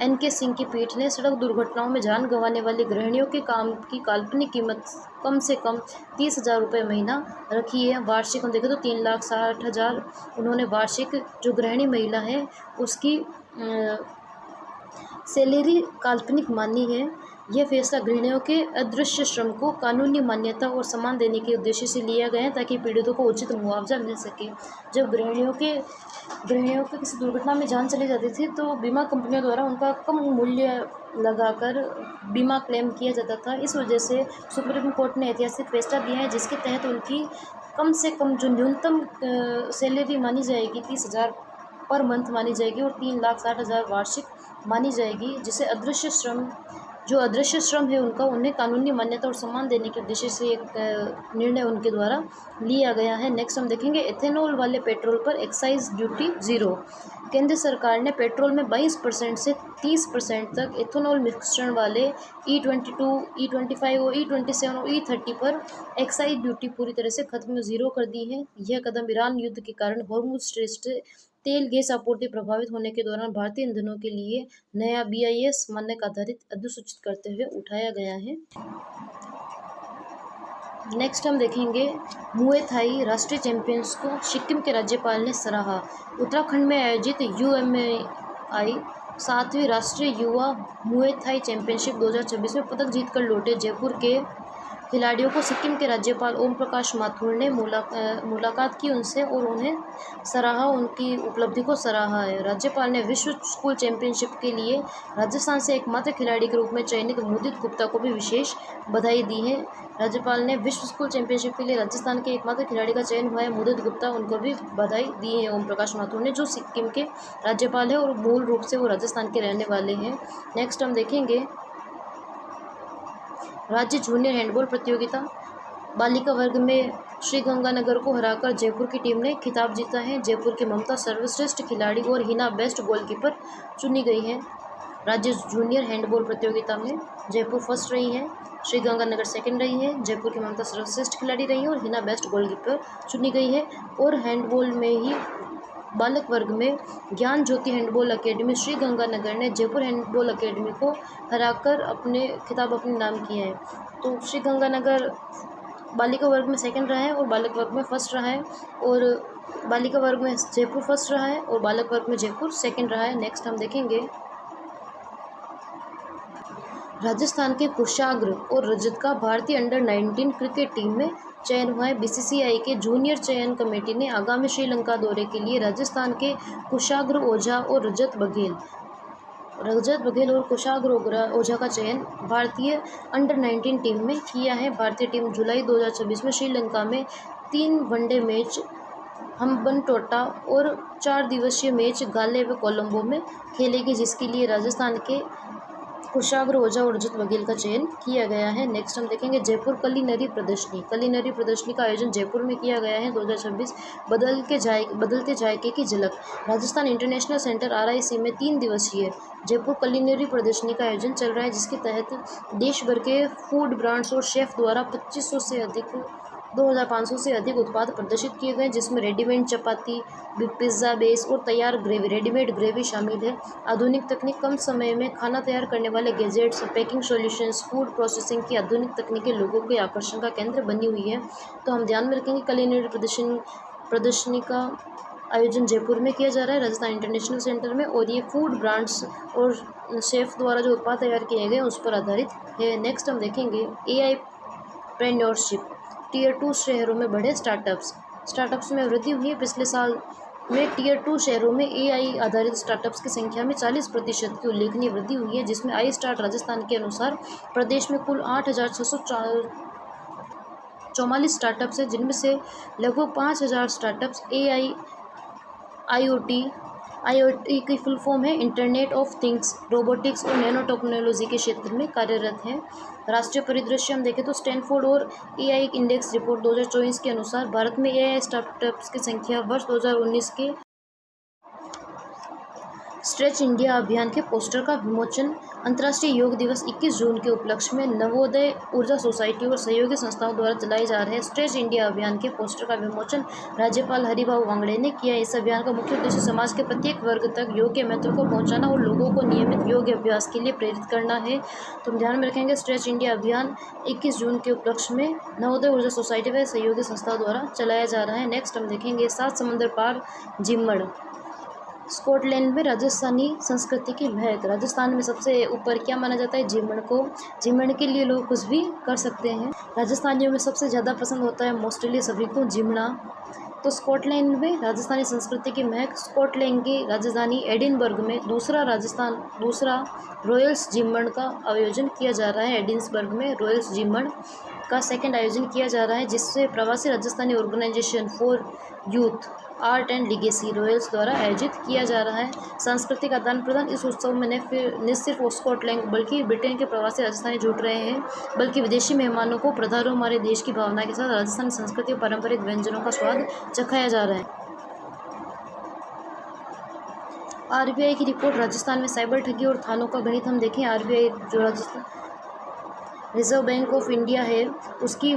एन.के. सिंह की पीठ ने सड़क दुर्घटनाओं में जान गंवाने वाली गृहिणियों के काम की काल्पनिक कीमत कम से कम 30,000 रुपये महीना रखी है। वार्षिक हम देखें तो 3,60,000 उन्होंने वार्षिक जो गृहिणी महिला है उसकी सैलरी काल्पनिक मानी है। यह फैसला गृहिणियों के अदृश्य श्रम को कानूनी मान्यता और सम्मान देने के उद्देश्य से लिया गया है ताकि पीड़ितों को उचित मुआवजा मिल सके। जब गृहिणियों के किसी दुर्घटना में जान चली जाती थी तो बीमा कंपनियों द्वारा उनका कम मूल्य लगाकर बीमा क्लेम किया जाता था। इस वजह से सुप्रीम कोर्ट ने ऐतिहासिक फैसला दिया है जिसके तहत उनकी कम से कम जो न्यूनतम सैलरी मानी जाएगी 30,000 पर मंथ मानी जाएगी और 3,60,000 वार्षिक मानी जाएगी, जिसे अदृश्य श्रम है उनका, उन्हें कानूनी मान्यता और सम्मान देने के उद्देश्य से एक निर्णय उनके द्वारा लिया गया है। नेक्स्ट हम देखेंगे एथेनॉल वाले पेट्रोल पर एक्साइज ड्यूटी 0। केंद्र सरकार ने पेट्रोल में 22% से 30% तक एथेनॉल मिश्रण वाले E22, E25 और E27 और E30 पर एक्साइज ड्यूटी पूरी तरह से खत्म 0 कर दी है। यह कदम ईरान युद्ध के कारण हॉर्मुज़ स्ट्रेट तेल गैस आपूर्ति प्रभावित होने के दौरान भारतीय ईंधनों के लिए नया BIS मानक आधारित अधिसूचित करते हुए उठाया गया है। नेक्स्ट हम देखेंगे मुए थाई राष्ट्रीय चैंपियंस को सिक्किम के राज्यपाल ने सराहा। उत्तराखंड में आयोजित UMAI 7वीं राष्ट्रीय युवा मुए थाई चैंपियनशिप 2026 में पदक जीतकर लौटे जयपुर के खिलाड़ियों को सिक्किम के राज्यपाल ओम प्रकाश माथुर ने मुलाकात की उनसे और उन्हें सराहा, उनकी उपलब्धि को सराहा है। राज्यपाल ने विश्व स्कूल चैंपियनशिप के लिए राजस्थान से एकमात्र खिलाड़ी के रूप में चयनित मुदित गुप्ता को भी विशेष बधाई दी है। राज्यपाल ने विश्व स्कूल चैंपियनशिप के लिए राजस्थान के एकमात्र खिलाड़ी का चयन हुआ है मुदित गुप्ता, उनको भी बधाई दी है ओम प्रकाश माथुर ने, जो सिक्किम के राज्यपाल है और मूल रूप से वो राजस्थान के रहने वाले हैं। नेक्स्ट हम देखेंगे राज्य जूनियर हैंडबॉल प्रतियोगिता बालिका वर्ग में श्रीगंगानगर को हराकर जयपुर की टीम ने खिताब जीता है। जयपुर की ममता सर्वश्रेष्ठ खिलाड़ी और हिना बेस्ट गोलकीपर चुनी गई है। राज्य जूनियर हैंडबॉल प्रतियोगिता में जयपुर फर्स्ट रही है, श्रीगंगानगर सेकंड रही है, जयपुर की ममता सर्वश्रेष्ठ खिलाड़ी रही है और हिना बेस्ट गोलकीपर चुनी गई है। और हैंडबॉल में ही बालक वर्ग में ज्ञान ज्योति हैंडबॉल अकेडमी श्रीगंगानगर ने जयपुर हैंडबॉल अकेडमी को हराकर अपने नाम किया है। तो श्रीगंगानगर बालिका वर्ग में सेकंड रहा है और बालक वर्ग में फर्स्ट रहा है, और बालिका वर्ग में जयपुर फर्स्ट रहा है और बालक वर्ग में जयपुर सेकंड रहा है। नेक्स्ट हम देखेंगे राजस्थान के कुशाग्र और रजत का भारतीय अंडर-19 क्रिकेट टीम में चयन हुआ है। बीसीसीआई के जूनियर चयन कमेटी ने आगामी श्रीलंका दौरे के लिए राजस्थान के कुशाग्र ओझा और रजत बघेल और कुशाग्र ओझा का चयन भारतीय अंडर-19 टीम में किया है। भारतीय टीम जुलाई 2026 में श्रीलंका में 3 वनडे मैच हम्बनटोटा और 4 दिवसीय मैच गाले व कोलंबो में खेलेगी, जिसके लिए राजस्थान के कुशाग्र ओझा और रजत बघेल का चयन किया गया है। नेक्स्ट हम देखेंगे जयपुर कलिनरी प्रदर्शनी का आयोजन जयपुर में किया गया है। 2026 बदलते जायके की झलक। राजस्थान इंटरनेशनल सेंटर RIC में 3 दिवसीय जयपुर कलिनरी प्रदर्शनी का आयोजन चल रहा है, जिसके तहत देश भर के फूड ब्रांड्स और शेफ द्वारा 2500 से अधिक उत्पाद प्रदर्शित किए गए, जिसमें रेडीमेड चपाती, पिज्ज़ा बेस और तैयार रेडीमेड ग्रेवी शामिल है। आधुनिक तकनीक, कम समय में खाना तैयार करने वाले gadgets, packing solutions, food processing की आधुनिक तकनीकें लोगों के आकर्षण का केंद्र बनी हुई है। तो हम ध्यान में रखेंगे कलिनरी प्रदर्शनी का आयोजन जयपुर में किया जा रहा है राजस्थान इंटरनेशनल सेंटर में, और ये फूड ब्रांड्स और शेफ द्वारा जो उत्पाद तैयार किए गए उस पर आधारित है। नेक्स्ट हम देखेंगे AI प्रेन्योरशिप। Tier 2 शहरों में बढ़े स्टार्टअप्स में वृद्धि हुई है। पिछले साल में Tier 2 शहरों में AI आधारित स्टार्टअप्स की संख्या में 40% की उल्लेखनीय वृद्धि हुई है, जिसमें iStart राजस्थान के अनुसार प्रदेश में कुल 8,644 स्टार्टअप्स हैं, जिनमें से लगभग 5,000 स्टार्टअप्स IoT की फुल फॉर्म है इंटरनेट ऑफ थिंग्स, रोबोटिक्स और नैनो टेक्नोलॉजी के क्षेत्र में कार्यरत हैं। राष्ट्रीय परिदृश्य हम देखें तो स्टैनफोर्ड और AI इंडेक्स रिपोर्ट 2024 के अनुसार भारत में AI स्टार्टअप्स की संख्या वर्ष 2019 के स्ट्रेच इंडिया अभियान के पोस्टर का विमोचन। अंतर्राष्ट्रीय योग दिवस 21 जून के उपलक्ष्य में नवोदय ऊर्जा सोसाइटी और सहयोगी संस्थाओं द्वारा चलाए जा रहे स्ट्रेच इंडिया अभियान के पोस्टर का विमोचन राज्यपाल हरिभाऊ वांगड़े ने किया। इस अभियान का मुख्य उद्देश्य समाज के प्रत्येक वर्ग तक योग के महत्व को पहुंचाना और लोगों को नियमित योग अभ्यास के लिए प्रेरित करना है। तो हम ध्यान में रखेंगे स्ट्रेच इंडिया अभियान 21 जून के उपलक्ष्य में नवोदय ऊर्जा सोसाइटी व सहयोगी संस्थाओं द्वारा चलाया जा रहा है। नेक्स्ट हम देखेंगे 7 समुद्र पार जिम्मड़। स्कॉटलैंड में राजस्थानी संस्कृति की महक। राजस्थान में सबसे ऊपर क्या माना जाता है? जिम्मड़ को। जिम्मड़ के लिए लोग कुछ भी कर सकते हैं। राजस्थानियों में सबसे ज़्यादा पसंद होता है मोस्टली सभी को जिम्मड़ा। तो स्कॉटलैंड में राजस्थानी संस्कृति की महक। स्कॉटलैंड की राजधानी एडिनबर्ग में दूसरा रॉयल्स जिम्मड़ का आयोजन किया जा रहा है। एडिनबर्ग में रॉयल्स जिम्मड़ का सेकंड आयोजन किया जा रहा है, जिससे प्रवासी Rajasthani organisation for youth art and legacy royals द्वारा आयोजित किया जा रहा है। सांस्कृतिक आदान प्रदान। इस उत्सव में न सिर्फ स्कॉटलैंड बल्कि ब्रिटेन के प्रवासी राजस्थानी जुट रहे हैं, बल्कि विदेशी मेहमानों को पधारो हमारे देश की भावना के साथ राजस्थानी संस्कृति और पारंपरिक व्यंजनों का स्वाद चखाया जा रहा है। RBI की रिपोर्ट। राजस्थान में साइबर ठगी और थानों का गणित हम देखें। RBI जो Rajasthan reserve bank of India है, उसकी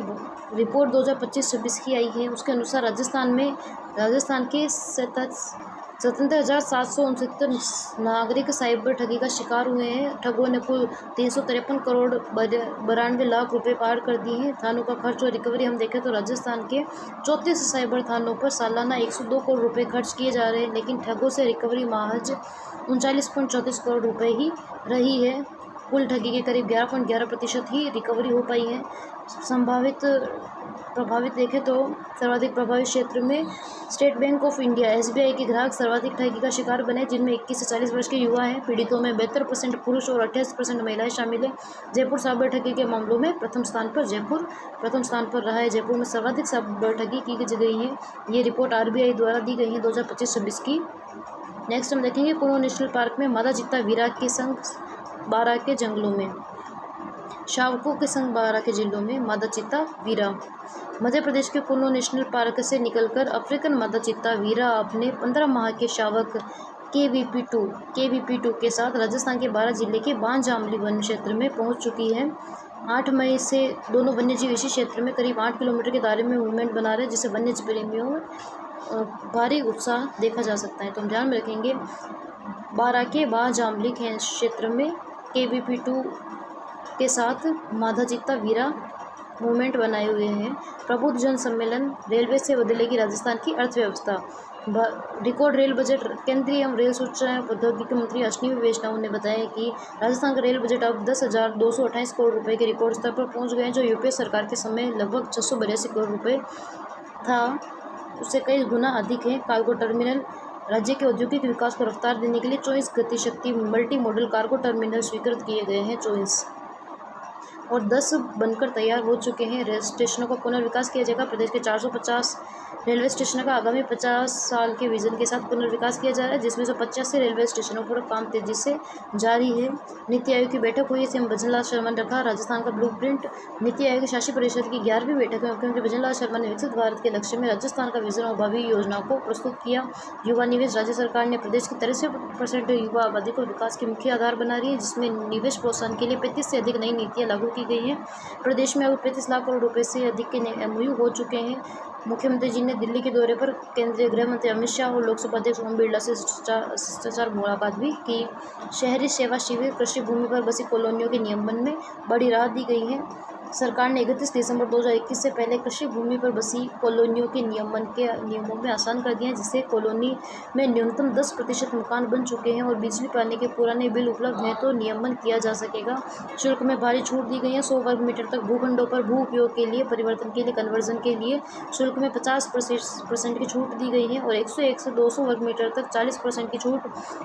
रिपोर्ट 2025-26 की आई है। उसके अनुसार राजस्थान के 77,769 नागरिक साइबर ठगी का शिकार हुए हैं। ठगों ने कुल 353 करोड़ 92 लाख रुपए पार कर दिए हैं। थानों का खर्च और रिकवरी हम देखें तो राजस्थान के 34 साइबर थानों पर सालाना 102 करोड़ रुपए खर्च किए जा रहे हैं, लेकिन ठगों से रिकवरी महज 39.34 करोड़ रुपए ही रही है। कुल ठगी के करीब 11.11% ही रिकवरी हो पाई है। प्रभावित देखें तो सर्वाधिक प्रभावित क्षेत्र में state bank of India SBI के ग्राहक सर्वाधिक ठगी का शिकार बने, जिनमें 21 से 40 वर्ष के युवा हैं। पीड़ितों में 72% पुरुष और 28% महिलाएं शामिल हैं। जयपुर साइबर ठगी के मामलों में प्रथम स्थान पर रहा है। जयपुर में सर्वाधिक साइबर ठगी की गई है। ये रिपोर्ट RBI द्वारा दी गई है 2025-26 की। नेक्स्ट हम देखेंगे कुनो नेशनल पार्क में मादा चीता वीरा के संग बारा के जंगलों में। शावकों के संग बारा के जिलों में मादा चीता वीरा। मध्य प्रदेश के कुल्लू नेशनल पार्क से निकलकर अफ्रीकन मादा चीता वीरा अपने 15 माह के शावक KVP2 के साथ राजस्थान के बारा जिले के बांजामली वन क्षेत्र में पहुंच चुकी है। 8 मई से दोनों वन्यजीव इसी क्षेत्र में करीब 8 किलोमीटर के दायरे में मूवमेंट बना रहे हैं, जिससे वन्यजीव प्रेमियों में भारी उत्साह देखा जा सकता है। तो हम ध्यान में रखेंगे बारा के बांजामली क्षेत्र में KVP2 के साथ मादा चीता वीरा मूवमेंट बनाए हुए हैं। प्रबुद्ध जन सम्मेलन, रेलवे से बदलेगी राजस्थान की अर्थव्यवस्था। Record rail budget. केंद्रीय एवं रेल सूचना एवं प्रौद्योगिकी मंत्री अश्विनी वैष्णव ने बताया कि राजस्थान का रेल बजट अब 10,228 करोड़ रुपए के रिकॉर्ड स्तर पर पहुंच गए हैं, जो यूपीए सरकार के समय लगभग 682 करोड़ रुपए था, उससे कई गुना अधिक है। Cargo terminal. राज्य के औद्योगिक विकास को रफ्तार देने के लिए 24 Gatishakti multi modal cargo terminal स्वीकृत किए गए हैं। 24 और 10 बनकर तैयार हो चुके हैं। रेल स्टेशनों का पुनर्विकास किया जाएगा। प्रदेश के 450 रेलवे स्टेशनों का आगामी 50 साल के विजन के साथ पुनर्विकास किया जा रहा है, जिसमें से 85 रेलवे स्टेशनों पर काम तेजी से जारी है। नीति आयोग की बैठक हुई, सीएम भजनलाल शर्मा ने रखा राजस्थान का ब्लूप्रिंट। नीति आयोग की शासी परिषद की 11वीं बैठक में मुख्यमंत्री भजनलाल शर्मा ने विकसित भारत के लक्ष्य में राजस्थान का विजन और भावी योजनाओं को प्रस्तुत किया। युवा निवेश। राज्य सरकार ने प्रदेश की 63% युवा आबादी को विकास के मुख्य आधार बना रही है, जिसमें निवेश प्रोत्साहन के लिए 35 से अधिक नई नीतियां लागू की गई हैं। प्रदेश में अब 35 लाख करोड़ रुपए से अधिक के MOU हो चुके हैं। मुख्यमंत्री जी ने दिल्ली के दौरे पर केंद्रीय गृह मंत्री अमित शाह और लोकसभा अध्यक्ष ओम बिरला से शिष्टाचार मुलाकात भी की। शहरी सेवा शिविर। कृषि भूमि पर बसी कॉलोनियों के नियमन में बड़ी राहत दी गई है। सरकार ने 31 दिसंबर 2021 से पहले कृषि भूमि पर बसी कॉलोनियों के नियमों में आसान कर दिया है, जिससे कॉलोनी में न्यूनतम 10% मकान बन चुके हैं और बिजली पानी के पुराने बिल उपलब्ध हैं, तो नियमन किया जा सकेगा। शुल्क में भारी छूट दी गई है। 100 वर्ग मीटर तक भूखंडों पर भू उपयोग के लिए परिवर्तन के लिए कन्वर्जन के लिए शुल्क में 50% की छूट दी गई है और 101 से 200 वर्ग मीटर तक 40% की छूट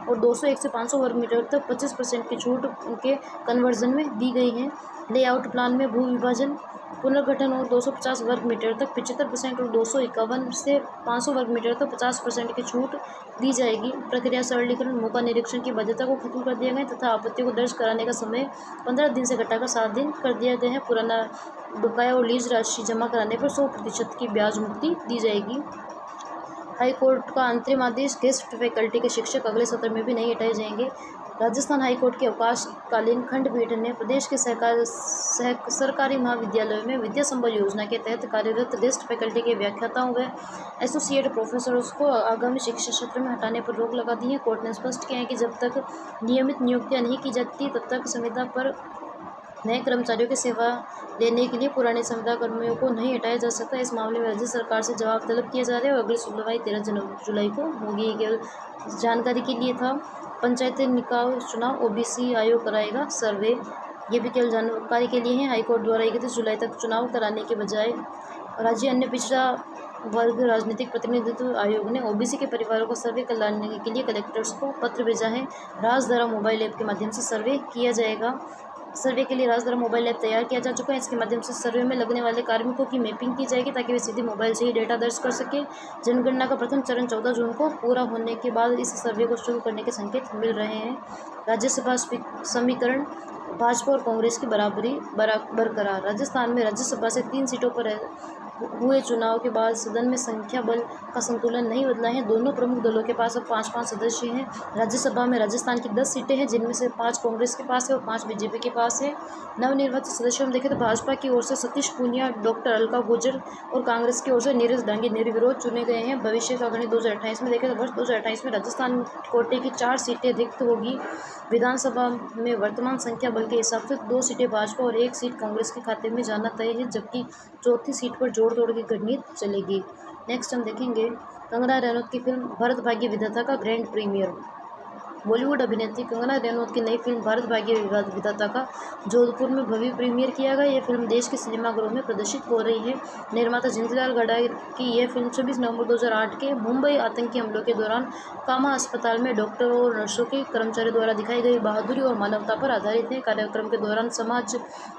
और 201 से 500 वर्ग मीटर तक 25% की छूट उनके कन्वर्जन में दी गई है। लेआउट प्लान में भू विभाजन पुनर्गठन और 250 वर्ग मीटर तक 75% और 251 से 500 वर्ग मीटर तक 50% की छूट दी जाएगी। प्रक्रिया सरलीकरण। मौका निरीक्षण की बाध्यता को खत्म कर दिया गया तथा आपत्तियों को दर्ज कराने का समय 15 दिन से घटाकर 7 दिन कर दिया गया है। पुराना बकाया और लीज राशि जमा कराने पर 100% की ब्याज मुक्ति दी जाएगी। हाई कोर्ट का अंतरिम आदेश। गेस्ट फैकल्टी के शिक्षक अगले सत्र में भी नहीं हटाए जाएंगे। राजस्थान हाईकोर्ट के अवकाशकालीन खंडपीठ ने प्रदेश के सरकारी महाविद्यालयों में विद्या संबल योजना के तहत कार्यरत गेस्ट फैकल्टी के व्याख्याताओं व एसोसिएट प्रोफेसर्स को आगामी शिक्षा सत्र में हटाने पर रोक लगा दी है। कोर्ट ने स्पष्ट किया है कि जब तक नियमित नियुक्तियां नहीं की जाती, तब तक संविदा पर नए कर्मचारियों की सेवा लेने के लिए पुराने संविदा कर्मियों को नहीं हटाया जा सकता। इस मामले में राज्य सरकार से जवाब तलब किया जा रहा है और अगली सुनवाई 13 जुलाई को होगी। केवल जानकारी के लिए था। पंचायती निकाय चुनाव OBC आयोग कराएगा सर्वे, ये भी केवल जानकारी के लिए है। हाईकोर्ट द्वारा 31 जुलाई तक चुनाव कराने के बजाय राज्य अन्य पिछड़ा वर्ग राजनीतिक प्रतिनिधित्व आयोग ने OBC के परिवारों को सर्वे कराने के लिए कलेक्टर्स को पत्र भेजा है। राजधारा मोबाइल ऐप के माध्यम से सर्वे किया जाएगा। सर्वे के लिए राजधारा मोबाइल ऐप तैयार किया जा चुका है। इसके माध्यम से सर्वे में लगने वाले कार्मिकों की मैपिंग की जाएगी ताकि वे सीधे मोबाइल से ही डेटा दर्ज कर सके। जनगणना का प्रथम चरण 14 जून को पूरा होने के बाद इस सर्वे को शुरू करने के संकेत मिल रहे हैं। राज्यसभा समीकरण। भाजपा और कांग्रेस की बराबरी बरकरार। राजस्थान में राज्यसभा से 3 सीटों पर हुए चुनाव के बाद सदन में संख्या बल का संतुलन नहीं बदला है। दोनों प्रमुख दलों के पास अब 5-5 सदस्य हैं। राज्यसभा में राजस्थान की 10 सीटें हैं, जिनमें से 5 कांग्रेस के पास है और 5 बीजेपी के पास है। नवनिर्वाचित सदस्यों में देखें तो भाजपा की ओर से सतीश पूनिया, डॉक्टर अलका गुर्जर और कांग्रेस की ओर से नीरज डांगी निर्विरोध चुने गए हैं। भविष्य का गणित 2028 में देखें तो वर्ष 2028 में राजस्थान कोटे की 4 सीटें रिक्त होगी। विधानसभा में वर्तमान संख्या बल के हिसाब से 2 सीटें भाजपा और 1 सीट कांग्रेस के खाते में जाना तय है, जबकि चौथी सीट पर जोड़ तोड़ की गणित चलेगी। नेक्स्ट हम देखेंगे कंगना रनौत की फिल्म भारत भाग्य विधाता का ग्रैंड प्रीमियर। बॉलीवुड अभिनेत्री कंगना रनौत की नई फिल्म भारत भाग्य विधाता का जोधपुर में भव्य प्रीमियर किया गया। यह फिल्म देश के सिनेमाघरों में प्रदर्शित हो रही है। निर्माता जिंतीलाल गड़ा की यह फिल्म 26 नवंबर 2008 के मुंबई आतंकी हमलों के दौरान कामा अस्पताल में डॉक्टरों और नर्सों के कर्मचारियों द्वारा दिखाई गई बहादुरी और मानवता पर आधारित है। कार्यक्रम के दौरान समाज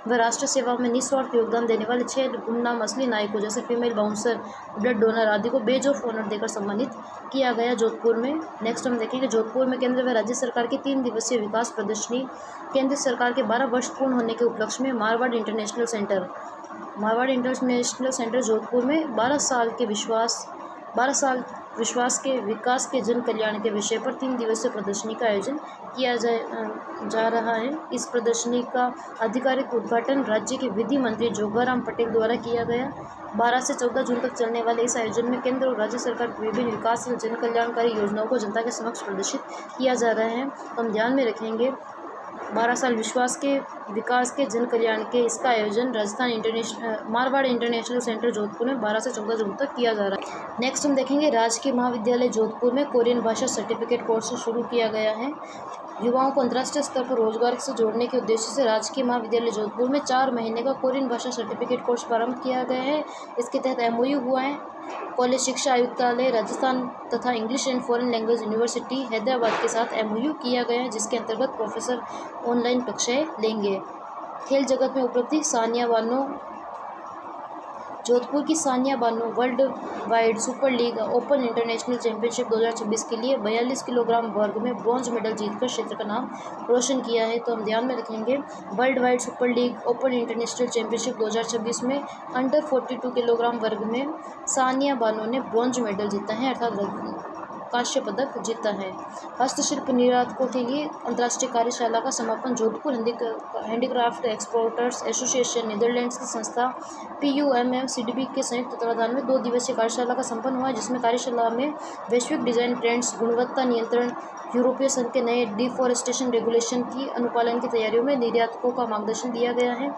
व राष्ट्र सेवा में निस्वार्थ योगदान देने वाले 6 गुमनाम असली नायकों जैसे फीमेल बाउंसर, ब्लड डोनर आदि को बेज ऑफ ऑनर देकर सम्मानित किया गया जोधपुर में। नेक्स्ट हम देखेंगे जोधपुर में केंद्र व राज्य सरकार की 3 दिवसीय विकास प्रदर्शनी। केंद्र सरकार के 12 वर्ष पूर्ण होने के उपलक्ष्य में मारवाड़ इंटरनेशनल सेंटर जोधपुर में 12 साल विश्वास के विकास के जन कल्याण के विषय पर 3 दिवसीय प्रदर्शनी का आयोजन किया जा रहा है। इस प्रदर्शनी का आधिकारिक उद्घाटन राज्य के विधि मंत्री जोगाराम पटेल द्वारा किया गया। 12 से 14 जून तक चलने वाले इस आयोजन में केंद्र और राज्य सरकार की विभिन्न विकास और जन कल्याणकारी योजनाओं को जनता के समक्ष प्रदर्शित किया जा रहा है। तो हम ध्यान में रखेंगे 12 साल विश्वास के विकास के जन कल्याण के इसका आयोजन राजस्थान मारवाड़ इंटरनेशनल सेंटर जोधपुर में 12 से 14 जून तक किया जा रहा है। नेक्स्ट हम देखेंगे राजकीय महाविद्यालय जोधपुर में कोरियन भाषा सर्टिफिकेट कोर्स शुरू किया गया है। युवाओं को अंतर्राष्ट्रीय स्तर पर रोजगार से जोड़ने के उद्देश्य से राजकीय महाविद्यालय जोधपुर में 4 महीने का कोरियन भाषा सर्टिफिकेट कोर्स प्रारंभ किया गया है। इसके तहत MOU हुआ है। कॉलेज शिक्षा आयुक्तालय राजस्थान तथा English and foreign language university Hyderabad के साथ MOU किया गया है, जिसके अंतर्गत प्रोफेसर ऑनलाइन कक्षाएं लेंगे। खेल जगत में उपलब्धि सानिया बानो जोधपुर की Sania Bano world wide super league open international championship 2026 के लिए 42 किलोग्राम वर्ग में ब्रॉन्ज मेडल जीतकर क्षेत्र का नाम रोशन किया है। तो हम ध्यान में रखेंगे world wide super league open international championship 2026 में अंडर 42 किलोग्राम वर्ग में सानिया बानो ने ब्रॉन्ज मेडल जीता है, अर्थात कांस्य पदक जीता है। हस्तशिल्प निर्यातकों के लिए अंतर्राष्ट्रीय कार्यशाला का समापन Jodhpur handicraft exporters association Netherlands की संस्था PUMCDB के संयुक्त तत्वाधान में 2 दिवसीय कार्यशाला का संपन्न हुआ है, जिसमें कार्यशाला में वैश्विक डिजाइन ट्रेंड्स, गुणवत्ता नियंत्रण, यूरोपीय संघ के नए डिफॉरेस्टेशन रेगुलेशन की अनुपालन की तैयारियों में निर्यातकों का मार्गदर्शन दिया गया है।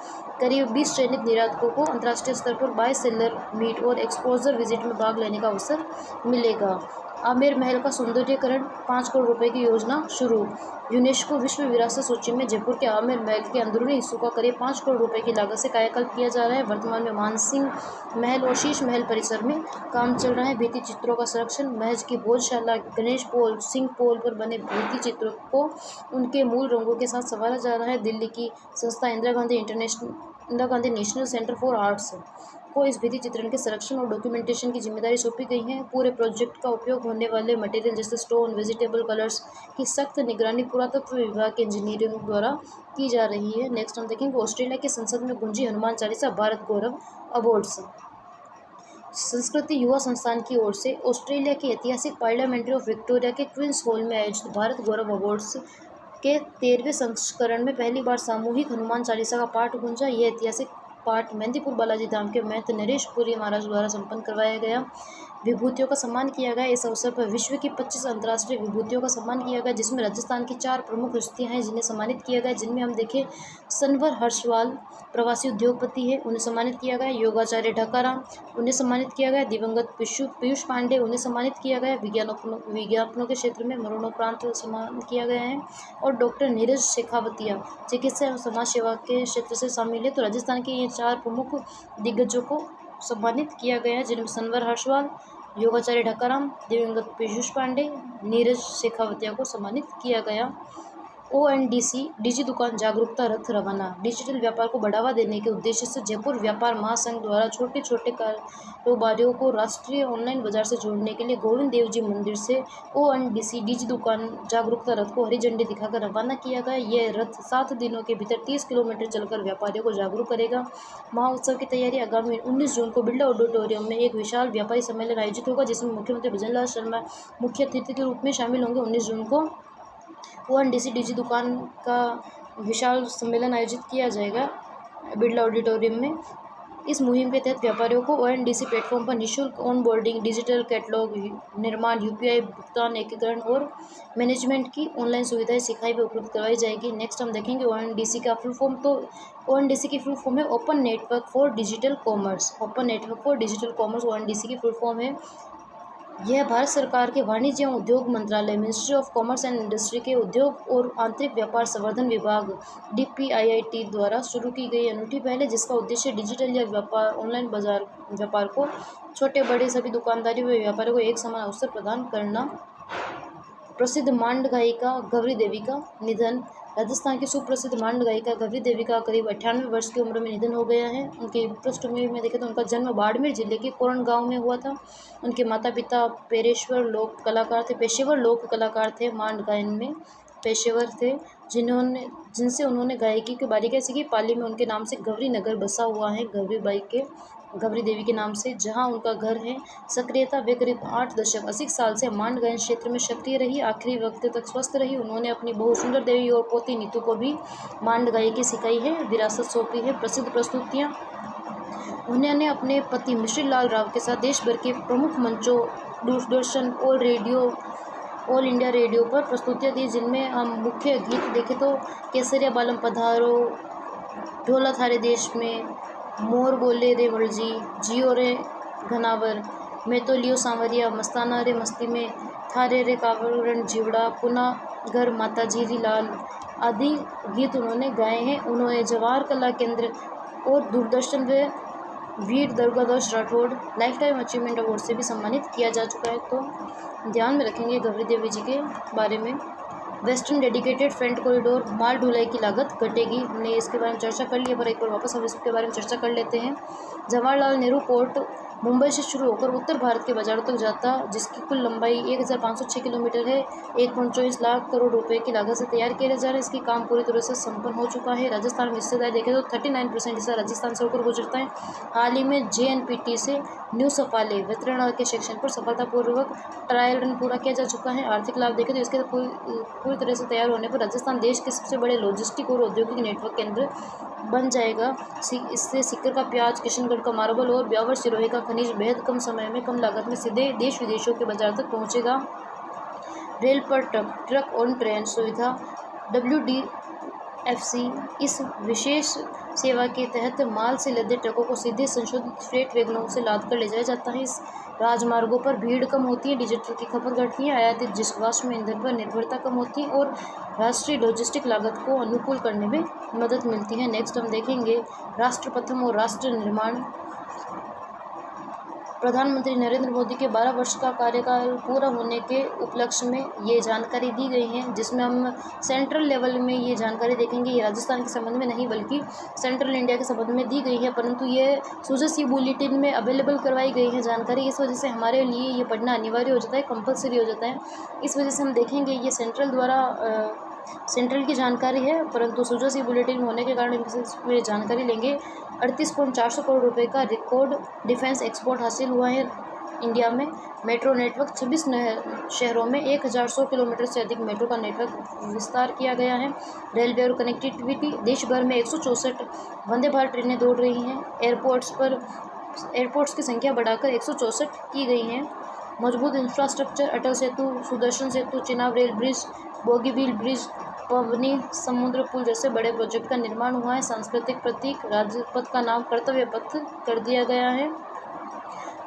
करीब 20 चयनित निर्यातकों को अंतर्राष्ट्रीय स्तर पर बाय सेलर मीट और एक्सपोजर विजिट में भाग लेने का अवसर मिलेगा। आमेर महल का सौंदर्यीकरण 5 करोड़ रुपए की योजना शुरू। यूनेस्को विश्व विरासत सूची में जयपुर के आमेर महल के अंदरूनी हिस्सों का करीब 5 करोड़ रुपए की लागत से कायाकल्प किया जा रहा है। वर्तमान में मानसिंह महल और शीश महल परिसर में काम चल रहा है। भित्ति चित्रों का संरक्षण, महज की भोजशाला, गणेश पोल, सिंह पोल पर बने भित्ति चित्रों को उनके मूल रंगों के साथ संवारा जा रहा है। दिल्ली की संस्था Indira Gandhi national centre for arts को इस भित्ति चित्रण के संरक्षण और डॉक्यूमेंटेशन की जिम्मेदारी सौंपी गई है। पूरे प्रोजेक्ट का उपयोग होने वाले मटेरियल जैसे स्टोन, वेजिटेबल कलर्स की सख्त निगरानी पुरातत्व विभाग के इंजीनियरिंग द्वारा की जा रही है। नेक्स्ट हम देखेंगे ऑस्ट्रेलिया की संसद में गूंजी हनुमान चालीसा भारत गौरव अवार्ड्स। संस्कृति युवा संस्थान की ओर से ऑस्ट्रेलिया के ऐतिहासिक पार्लियामेंट्री ऑफ विक्टोरिया के क्वींस हॉल में आयोजित भारत गौरव अवार्ड्स के 13वें संस्करण में पहली बार सामूहिक हनुमान चालीसा का पाठ गूंजा। यह ऐतिहासिक पाठ मेहंदीपुर बालाजी धाम के महंत नरेश पुरी महाराज द्वारा संपन्न करवाया गया। विभूतियों का सम्मान किया गया। इस अवसर पर विश्व की 25 अंतर्राष्ट्रीय विभूतियों का सम्मान किया गया, जिसमें राजस्थान की 4 प्रमुख हस्तियां हैं जिन्हें सम्मानित किया गया। जिनमें हम देखें सनवर हर्षवाल प्रवासी उद्योगपति है, उन्हें सम्मानित किया गया। योगाचार्य ढकाराम, उन्हें सम्मानित किया गया। दिवंगत पीयूष पांडे, उन्हें सम्मानित किया गया। विज्ञापनों के क्षेत्र में मरणोपरांत सम्मान किया गया है। और डॉक्टर नीरज शेखावतिया चिकित्सा एवं समाज सेवा के क्षेत्र से शामिल है। तो राजस्थान के ये 4 प्रमुख दिग्गजों को सम्मानित किया गया है, जिनमें सनवर हर्षवाल, योगाचार्य ढकाराम, दिवंगत पीयूष पांडे, नीरज शेखावतिया को सम्मानित किया गया। ONDC डिजी दुकान जागरूकता रथ रवाना। डिजिटल व्यापार को बढ़ावा देने के उद्देश्य से जयपुर व्यापार महासंघ द्वारा छोटे छोटे कारोबारियों को राष्ट्रीय ऑनलाइन बाजार से जोड़ने के लिए गोविंद देव जी मंदिर से ONDC डिजी दुकान जागरूकता रथ को हरी झंडी दिखाकर रवाना किया गया। यह रथ 7 दिनों के भीतर 30 किलोमीटर चलकर व्यापारियों को जागरूक करेगा। महोत्सव की तैयारी आगामी 19 जून को बिरला ऑडिटोरियम में एक विशाल व्यापारी सम्मेलन आयोजित होगा, जिसमें मुख्यमंत्री भजनलाल शर्मा मुख्य अतिथि के रूप में शामिल होंगे। 19 जून को ONDC डिजी दुकान का विशाल सम्मेलन आयोजित किया जाएगा बिरला ऑडिटोरियम में। इस मुहिम के तहत व्यापारियों को ONDC प्लेटफॉर्म पर निःशुल्क ऑनबोर्डिंग, डिजिटल कैटलॉग निर्माण, UPI भुगतान एकीकरण और मैनेजमेंट की ऑनलाइन सुविधाएं सिखाई व उपलब्ध करवाई जाएगी। नेक्स्ट हम देखेंगे ONDC का फुल फॉर्म। तो ONDC की फुल फॉर्म है open network for digital commerce. Open network for digital commerce ONDC की फुल फॉर्म है। यह भारत सरकार के वाणिज्य एवं उद्योग मंत्रालय, ministry of commerce and industry के उद्योग और आंतरिक व्यापार संवर्धन विभाग DPIIT द्वारा शुरू की गई अनूठी पहल है, जिसका उद्देश्य डिजिटल या व्यापार ऑनलाइन बाजार व्यापार को छोटे बड़े सभी दुकानदारी व व्यापारियों को एक समान अवसर प्रदान करना। प्रसिद्ध मांड गायिका गौरी देवी का निधन। राजस्थान की सुप्रसिद्ध मांड गायिका गौरी देवी का करीब 98 वर्ष की उम्र में निधन हो गया है। उनकी पृष्ठभूमि में देखें तो उनका जन्म बाड़मेर जिले के कोरण गांव में हुआ था। उनके माता पिता पेशेवर लोक कलाकार थे। मांड गायन में पेशेवर थे, जिनसे उन्होंने गायकी की बारीकियां सीखी। पाली में उनके नाम से गौरी नगर बसा हुआ है, गौरी देवी के नाम से, जहां उनका घर है। सक्रियता वे करीब 8 दशक 80 साल से मांड गायन क्षेत्र में सक्रिय रही। आखिरी वक्त तक स्वस्थ रही। उन्होंने अपनी बहू सुंदर देवी और पोती नीतू को भी मांड गायकी सिखाई है, विरासत सौंपी है। प्रसिद्ध प्रस्तुतियाँ उन्होंने अपने पति मिश्री लाल राव के साथ देश भर के प्रमुख मंचों, दूरदर्शन और रेडियो ऑल इंडिया रेडियो पर प्रस्तुतियाँ दी, जिनमें हम मुख्य गीत देखें तो केसरिया बालम पधारो, ढोला थारे देश में, मोर बोले रे मर्जी, जियो रे घनावर, मैं तो लियो सांवरिया, मस्ताना रे मस्ती में, थारे रे कावरण जीवड़ा, पुनः घर माता जीरी लाल आदि गीत उन्होंने गाए हैं। उन्होंने जवाहर कला केंद्र और दूरदर्शन व Veer Durgadas Rathore lifetime achievement award से भी सम्मानित किया जा चुका है। तो ध्यान में रखेंगे गौरी देवी जी के बारे में। वेस्टर्न डेडिकेटेड फ्रंट कॉरिडोर, माल ढुलाई की लागत घटेगी, हमने इसके बारे में चर्चा कर लिया, पर एक बार वापस हम इसके बारे में चर्चा कर लेते हैं। जवाहरलाल नेहरू पोर्ट मुंबई से शुरू होकर उत्तर भारत के बाजारों तक जाता, जिसकी कुल लंबाई 1506 किलोमीटर है, 1.24 लाख करोड़ रुपए की लागत से तैयार किया जा रहा है। इसकी काम पूरी तरह से संपन्न हो चुका है। राजस्थान में हिस्सेदारी देखें तो 39% हिस्सा राजस्थान से होकर गुजरता है। हाल ही में JNPT से न्यू सफाले वितरण के सेक्शन पर सफलतापूर्वक ट्रायल रन पूरा किया जा चुका है। आर्थिक लाभ देखें तो इसके पूरी तरह से तैयार होने पर राजस्थान देश के सबसे बड़े लॉजिस्टिक और औद्योगिक नेटवर्क केंद्र बन जाएगा। इससे सीकर का प्याज, किशनगढ़ का मार्बल और ब्यावर सिरोही का खनिज बेहद कम समय में कम लागत में सीधे देश विदेशों के बाजार तक पहुंचेगा। रेल पर ट्रक और ट्रेन सुविधा, WDFC इस विशेष सेवा के तहत माल से लदे ट्रकों को सीधे संशोधित फ्रेट वैगनों से लाद कर ले जाया जाता है। इस राजमार्गों पर भीड़ कम होती है, डीजल की खपत घटती है, आयातित जीवाश्म ईंधन पर निर्भरता कम होती है और राष्ट्रीय लॉजिस्टिक लागत को अनुकूल करने में मदद मिलती है। नेक्स्ट हम देखेंगे राष्ट्र प्रथम और राष्ट्र निर्माण। प्रधानमंत्री नरेंद्र मोदी के 12 वर्ष का कार्यकाल पूरा होने के उपलक्ष्य में ये जानकारी दी गई है, जिसमें हम सेंट्रल लेवल में ये जानकारी देखेंगे। ये राजस्थान के संबंध में नहीं बल्कि सेंट्रल इंडिया के संबंध में दी गई है, परंतु ये सुजसी बुलेटिन में अवेलेबल करवाई गई है जानकारी। इस वजह से हमारे लिए ये पढ़ना अनिवार्य हो जाता है, कंपलसरी हो जाता है। इस वजह से हम देखेंगे ये सेंट्रल द्वारा सेंट्रल की जानकारी है, परंतु सुजसी बुलेटिन होने के कारण इसमें जानकारी लेंगे। 38.400 करोड़ रुपए का रिकॉर्ड डिफेंस एक्सपोर्ट हासिल हुआ है इंडिया में। मेट्रो नेटवर्क 26 शहरों में 1100 किलोमीटर से अधिक मेट्रो का नेटवर्क विस्तार किया गया है। रेलवे और कनेक्टिविटी, देश भर में 164 वंदे भारत ट्रेनें दौड़ रही हैं। एयरपोर्ट्स की संख्या बढ़ाकर 164 की गई है। मजबूत infrastructure, Atal Setu, Sudarshan Setu, Chenab rail bridge, Bogibeel bridge, पवनी समुद्र पुल जैसे बड़े प्रोजेक्ट का निर्माण हुआ है। सांस्कृतिक प्रतीक राजपथ का नाम कर्तव्य पथ कर दिया गया है।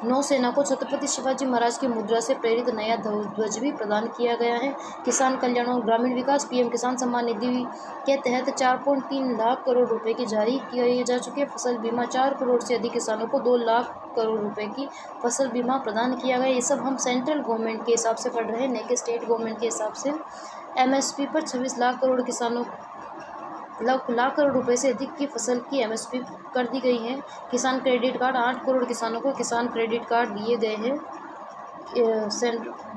नौसेना को छत्रपति शिवाजी महाराज की मुद्रा से प्रेरित नया ध्वज भी प्रदान किया गया है। किसान कल्याण और ग्रामीण विकास, PM किसान सम्मान निधि के तहत 4.3 लाख करोड़ रुपए की जारी किए जा चुके हैं। फसल बीमा, 4 करोड़ से अधिक किसानों को 2 लाख करोड़ रुपए की फसल बीमा प्रदान किया गया। ये सब हम सेंट्रल गवर्नमेंट के हिसाब से पढ़ रहे हैं, न कि स्टेट गवर्नमेंट के हिसाब से। MSP पर 26 लाख करोड़ किसानों लाख करोड़ रुपए से अधिक की फसल की MSP कर दी गई है। किसान क्रेडिट कार्ड, 8 करोड़ किसानों को किसान क्रेडिट कार्ड दिए गए हैं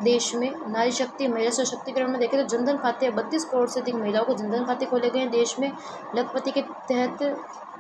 देश में। नारी शक्ति, महिला सशक्तिकरण में देखें तो जनधन खाते 32 करोड़ से अधिक महिलाओं को जनधन खाते खोले गए हैं देश में। लखपति के तहत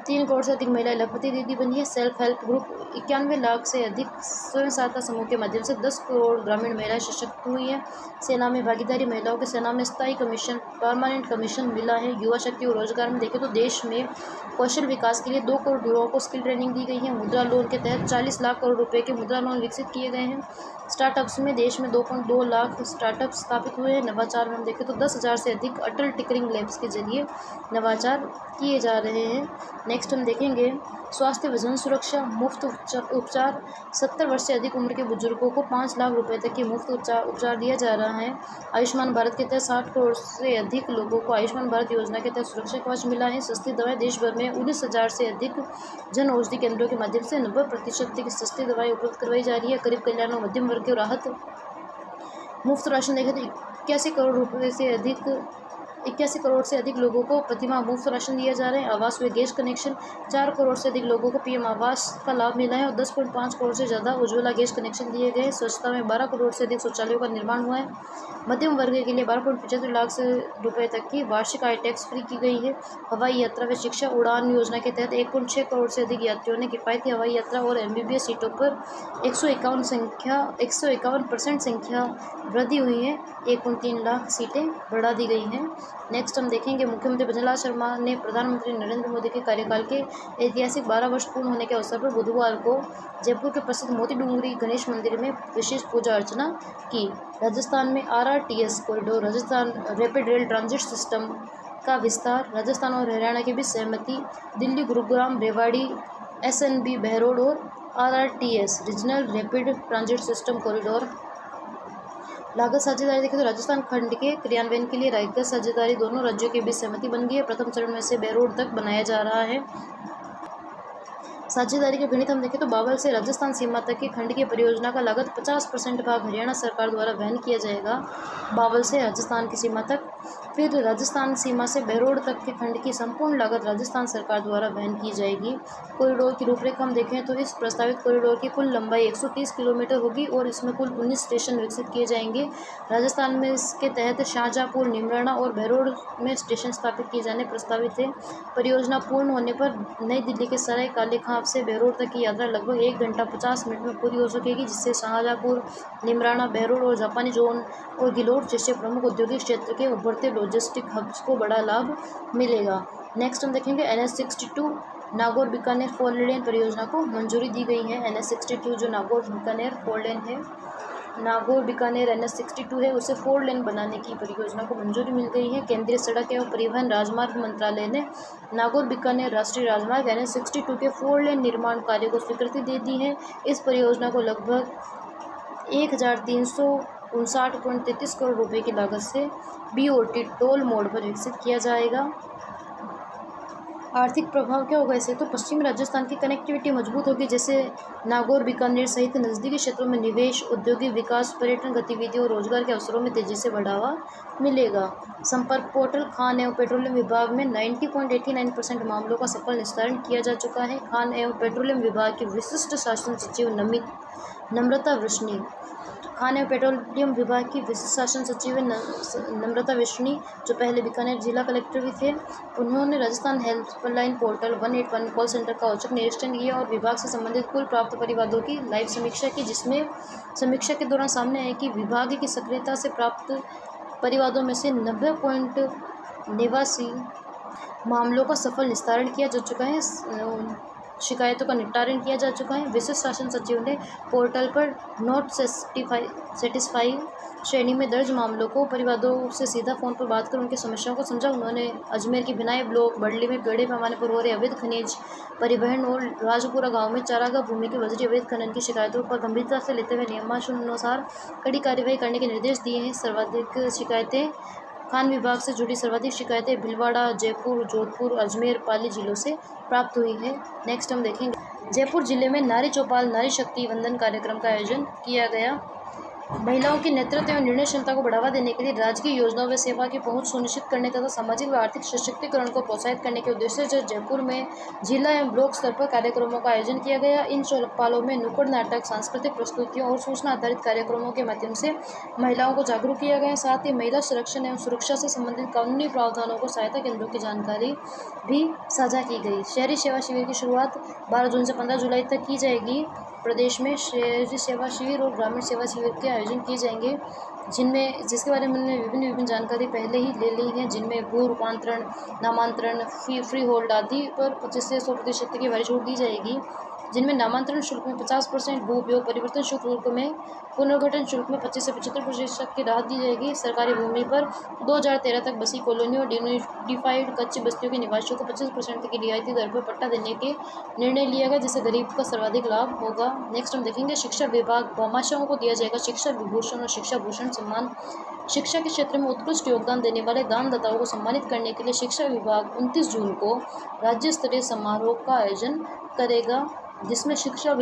3 करोड़ से अधिक महिलाएं लखपति दीदी बनी है। सेल्फ हेल्प ग्रुप 91 लाख से अधिक स्वयं सहायता समूह के माध्यम से 10 करोड़ ग्रामीण महिलाएं सशक्त हुई हैं। सेना में भागीदारी, महिलाओं के सेना में स्थायी कमीशन, परमानेंट कमीशन मिला है। युवा शक्ति और रोजगार में देखें तो देश में कौशल विकास के लिए 2 करोड़ युवाओं को स्किल ट्रेनिंग दी गई है। मुद्रा लोन के तहत 40 लाख करोड़ रुपए के मुद्रा लोन विकसित किए गए हैं। स्टार्टअप्स में देश में 2.2 लाख स्टार्टअप स्थापित हुए हैं। नवाचार में हम देखें तो 10,000 से अधिक अटल टिकरिंग लैब्स के जरिए नवाचार किए जा रहे हैं। नेक्स्ट हम देखेंगे स्वास्थ्य व जन सुरक्षा, मुफ्त उपचार। 70 वर्ष से अधिक उम्र के बुजुर्गों को 5 लाख रुपए तक की मुफ्त उपचार दिया जा रहा है। आयुष्मान भारत के तहत 60 करोड़ से अधिक लोगों को आयुष्मान भारत योजना के तहत सुरक्षा कवच मिला है। सस्ती दवाएं, देश भर में 19,000 से अधिक जन औषधि केंद्रों के माध्यम से 90% की सस्ती दवाएं उपलब्ध करवाई जा रही है। गरीब कल्याण और मध्यम वर्ग की राहत, मुफ्त राशन देखें तो 81 करोड़ से अधिक लोगों को प्रतिमाह मुफ्त राशन दिया जा रहा है। आवास व गैस कनेक्शन, 4 करोड़ से अधिक लोगों को PM आवास का लाभ मिला है और 10.5 करोड़ से ज़्यादा उज्ज्वला गैस कनेक्शन दिए गए। स्वच्छता में 12 करोड़ से अधिक शौचालयों का निर्माण हुआ है। मध्यम वर्ग के लिए 12.75 लाख से रुपए तक की वार्षिक आय टैक्स फ्री की गई है। हवाई यात्रा व शिक्षा, उड़ान योजना के तहत 1.6 करोड़ से अधिक यात्रियों ने किफ़ायती हवाई यात्रा और MBBS सीटों पर 151% संख्या वृद्धि हुई है। 1.3 लाख सीटें बढ़ा दी गई हैं। नेक्स्ट हम देखेंगे मुख्यमंत्री भजनलाल शर्मा ने प्रधानमंत्री नरेंद्र मोदी के कार्यकाल के ऐतिहासिक 12 वर्ष पूर्ण होने के अवसर पर बुधवार को जयपुर के प्रसिद्ध मोती डूंगरी गणेश मंदिर में विशेष पूजा अर्चना की। राजस्थान में RRTS corridor, Rajasthan rapid rail transit system का विस्तार, राजस्थान और हरियाणा के बीच सहमति, दिल्ली गुरुग्राम रेवाड़ी SNB बहरोड और RRTS regional rapid transit system corridor. लागत साझेदारी देखें तो राजस्थान खंड के क्रियान्वयन के लिए लागत साझेदारी दोनों राज्यों के बीच सहमति बन गई है। प्रथम चरण में से बहरोड तक बनाया जा रहा है। साझेदारी के गणित हम देखें तो बावल से राजस्थान सीमा तक की खंड की परियोजना का लागत 50% भाग हरियाणा सरकार द्वारा वहन किया जाएगा। बावल से राजस्थान की सीमा तक, फिर राजस्थान सीमा से बहरोड तक के खंड की संपूर्ण लागत राजस्थान सरकार द्वारा वहन की जाएगी। कॉरिडोर की रूपरेखा हम देखें तो इस प्रस्तावित कॉरिडोर की कुल लंबाई 130 किलोमीटर होगी और इसमें कुल 19 स्टेशन विकसित किए जाएंगे। राजस्थान में इसके तहत शाहजहाँपुर, निमराना और बहरोड में स्टेशन स्थापित किए जाने प्रस्तावित है। परियोजना पूर्ण होने पर नई दिल्ली के सराय काले खां से बहरोड तक की यात्रा लगभग 1 घंटा 50 मिनट में पूरी हो सकेगी, जिससे शाहजहाँपुर, निमराना, बहरोड और जापानी जोन और गिलोट जैसे प्रमुख औद्योगिक क्षेत्र के उभरते लॉजिस्टिक हब्स को बड़ा लाभ मिलेगा। नेक्स्ट हम देखेंगे NH62 नागौर बीकानेर 4 लेन परियोजना को मंजूरी दी गई है। NH62 जो नागौर बीकानेर 4 लेन है, नागौर बीकानेर NH62 है, उसे 4 लेन बनाने की परियोजना को मंजूरी मिल गई है। केंद्रीय सड़क एवं परिवहन राजमार्ग मंत्रालय ने नागौर बीकानेर राष्ट्रीय राजमार्ग NH62 के 4 लेन निर्माण कार्य को स्वीकृति दे दी है। इस परियोजना को लगभग 1359.33 करोड़ रुपए की लागत से BOT टोल मोड पर विकसित किया जाएगा। आर्थिक प्रभाव क्या होगा इससे, तो पश्चिमी राजस्थान की कनेक्टिविटी मजबूत होगी, जैसे नागौर बीकानेर सहित नज़दीकी क्षेत्रों में निवेश, औद्योगिक विकास, पर्यटन गतिविधियों और रोजगार के अवसरों में तेजी से बढ़ावा मिलेगा। संपर्क पोर्टल खान एवं पेट्रोलियम विभाग में 90.89% मामलों का सफल निस्तारण किया जा चुका है। खान एवं पेट्रोलियम विभाग की विशिष्ट शासन सचिव नम्रता वृष्णि, खान एवं पेट्रोलियम विभाग की विशिष्ट शासन सचिव नम्रता वृष्णि, जो पहले बीकानेर जिला कलेक्टर भी थे, उन्होंने Rajasthan helpline portal 181 call centre का औचक निरीक्षण किया और विभाग से संबंधित कुल प्राप्त परिवादों की लाइव समीक्षा की, जिसमें समीक्षा के दौरान सामने आया कि विभाग की सक्रियता से प्राप्त परिवादों में से 90.89 मामलों का सफल निस्तारण किया जा चुका है, शिकायतों का निपटारण किया जा चुका है। विशिष्ट शासन सचिव ने पोर्टल पर नॉट सेटिस्फाई श्रेणी में दर्ज मामलों को परिवादों से सीधा फ़ोन पर बात कर उनकी समस्याओं को समझा। उन्होंने अजमेर की बिनाई ब्लॉक, बड़ली में बड़े पैमाने पर हो रहे अवैध खनिज परिवहन और राजपुरा गांव में चारागाह भूमि के बजरी अवैध खनन की शिकायतों पर गंभीरता से लेते हुए नियमानुसार कड़ी कार्रवाई करने के निर्देश दिए हैं। सर्वाधिक शिकायतें खान विभाग से जुड़ी सर्वाधिक शिकायतें भीलवाड़ा, जयपुर, जोधपुर, अजमेर, पाली जिलों से प्राप्त हुई है। नेक्स्ट हम देखेंगे जयपुर जिले में नारी चौपाल नारी शक्ति वंदन कार्यक्रम का आयोजन किया गया। महिलाओं की नेतृत्व एवं निर्णय क्षमता को बढ़ावा देने के लिए राज्य की योजनाओं व सेवा की पहुंच सुनिश्चित करने तथा सामाजिक व आर्थिक सशक्तिकरण को प्रोत्साहित करने के उद्देश्य से जयपुर में जिला एवं ब्लॉक स्तर पर कार्यक्रमों का आयोजन किया गया। इन चौपालों में नुक्कड़ नाटक, सांस्कृतिक प्रस्तुतियों और सूचना आधारित कार्यक्रमों के माध्यम से महिलाओं को जागरूक किया गया। साथ ही महिला संरक्षण एवं सुरक्षा से संबंधित कानूनी प्रावधानों को सहायता केंद्रों की जानकारी भी साझा की गई। शहरी सेवा शिविर की शुरुआत 12 जून से 15 जुलाई तक की जाएगी। प्रदेश में शहरी सेवा शिविर और ग्रामीण सेवा शिविर के आयोजन किए जाएंगे, जिसके बारे में हमने विभिन्न जानकारी पहले ही ले ली है, जिनमें भू रूपांतरण, नामांतरण, फ्री होल्ड आदि पर 25 से 100% की भारी छूट दी जाएगी, जिनमें नामांतरण शुल्क में 50%, भू उपयोग परिवर्तन शुल्क में, पुनर्गठन शुल्क में 25 से 75% की राहत दी जाएगी। सरकारी भूमि पर 2013 तक बसी कॉलोनी और डिनोटिफाइड कच्ची बस्तियों के निवासियों को 25% की रियायती दर पर पट्टा देने के निर्णय लिया गया, जिससे गरीब का सर्वाधिक लाभ होगा। नेक्स्ट हम देखेंगे शिक्षा विभाग भामाशाहों को दिया जाएगा शिक्षा विभूषण और शिक्षा भूषण सम्मान। शिक्षा के क्षेत्र में उत्कृष्ट योगदान देने वाले दानदाताओं को सम्मानित करने के लिए शिक्षा विभाग 29 जून को राज्य स्तरीय समारोह का आयोजन करेगा, जिसमें शिक्षा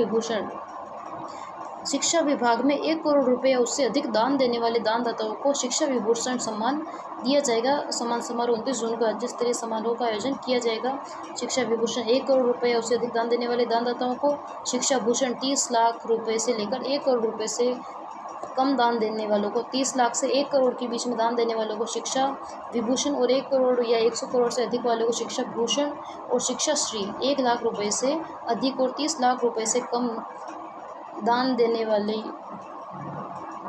विभाग में 1 करोड़ रुपये या उससे अधिक दान देने वाले दानदाताओं को शिक्षा विभूषण सम्मान दिया जाएगा। सम्मान समारोह 29 जून को राज्य स्तरीय समारोह का आयोजन किया जाएगा। शिक्षा विभूषण 1 करोड़ रुपये या उससे अधिक दान देने वाले दानदाताओं को, शिक्षा भूषण 30 लाख रुपये से लेकर 1 करोड़ रुपये से कम दान देने वालों को, 30 लाख से 1 करोड़ के बीच में दान देने वालों को शिक्षा विभूषण और 1 करोड़ या 100 करोड़ से अधिक वालों को शिक्षा भूषण और शिक्षा श्री 1 लाख रुपये से अधिक और 30 लाख रुपये से कम दान देने वाले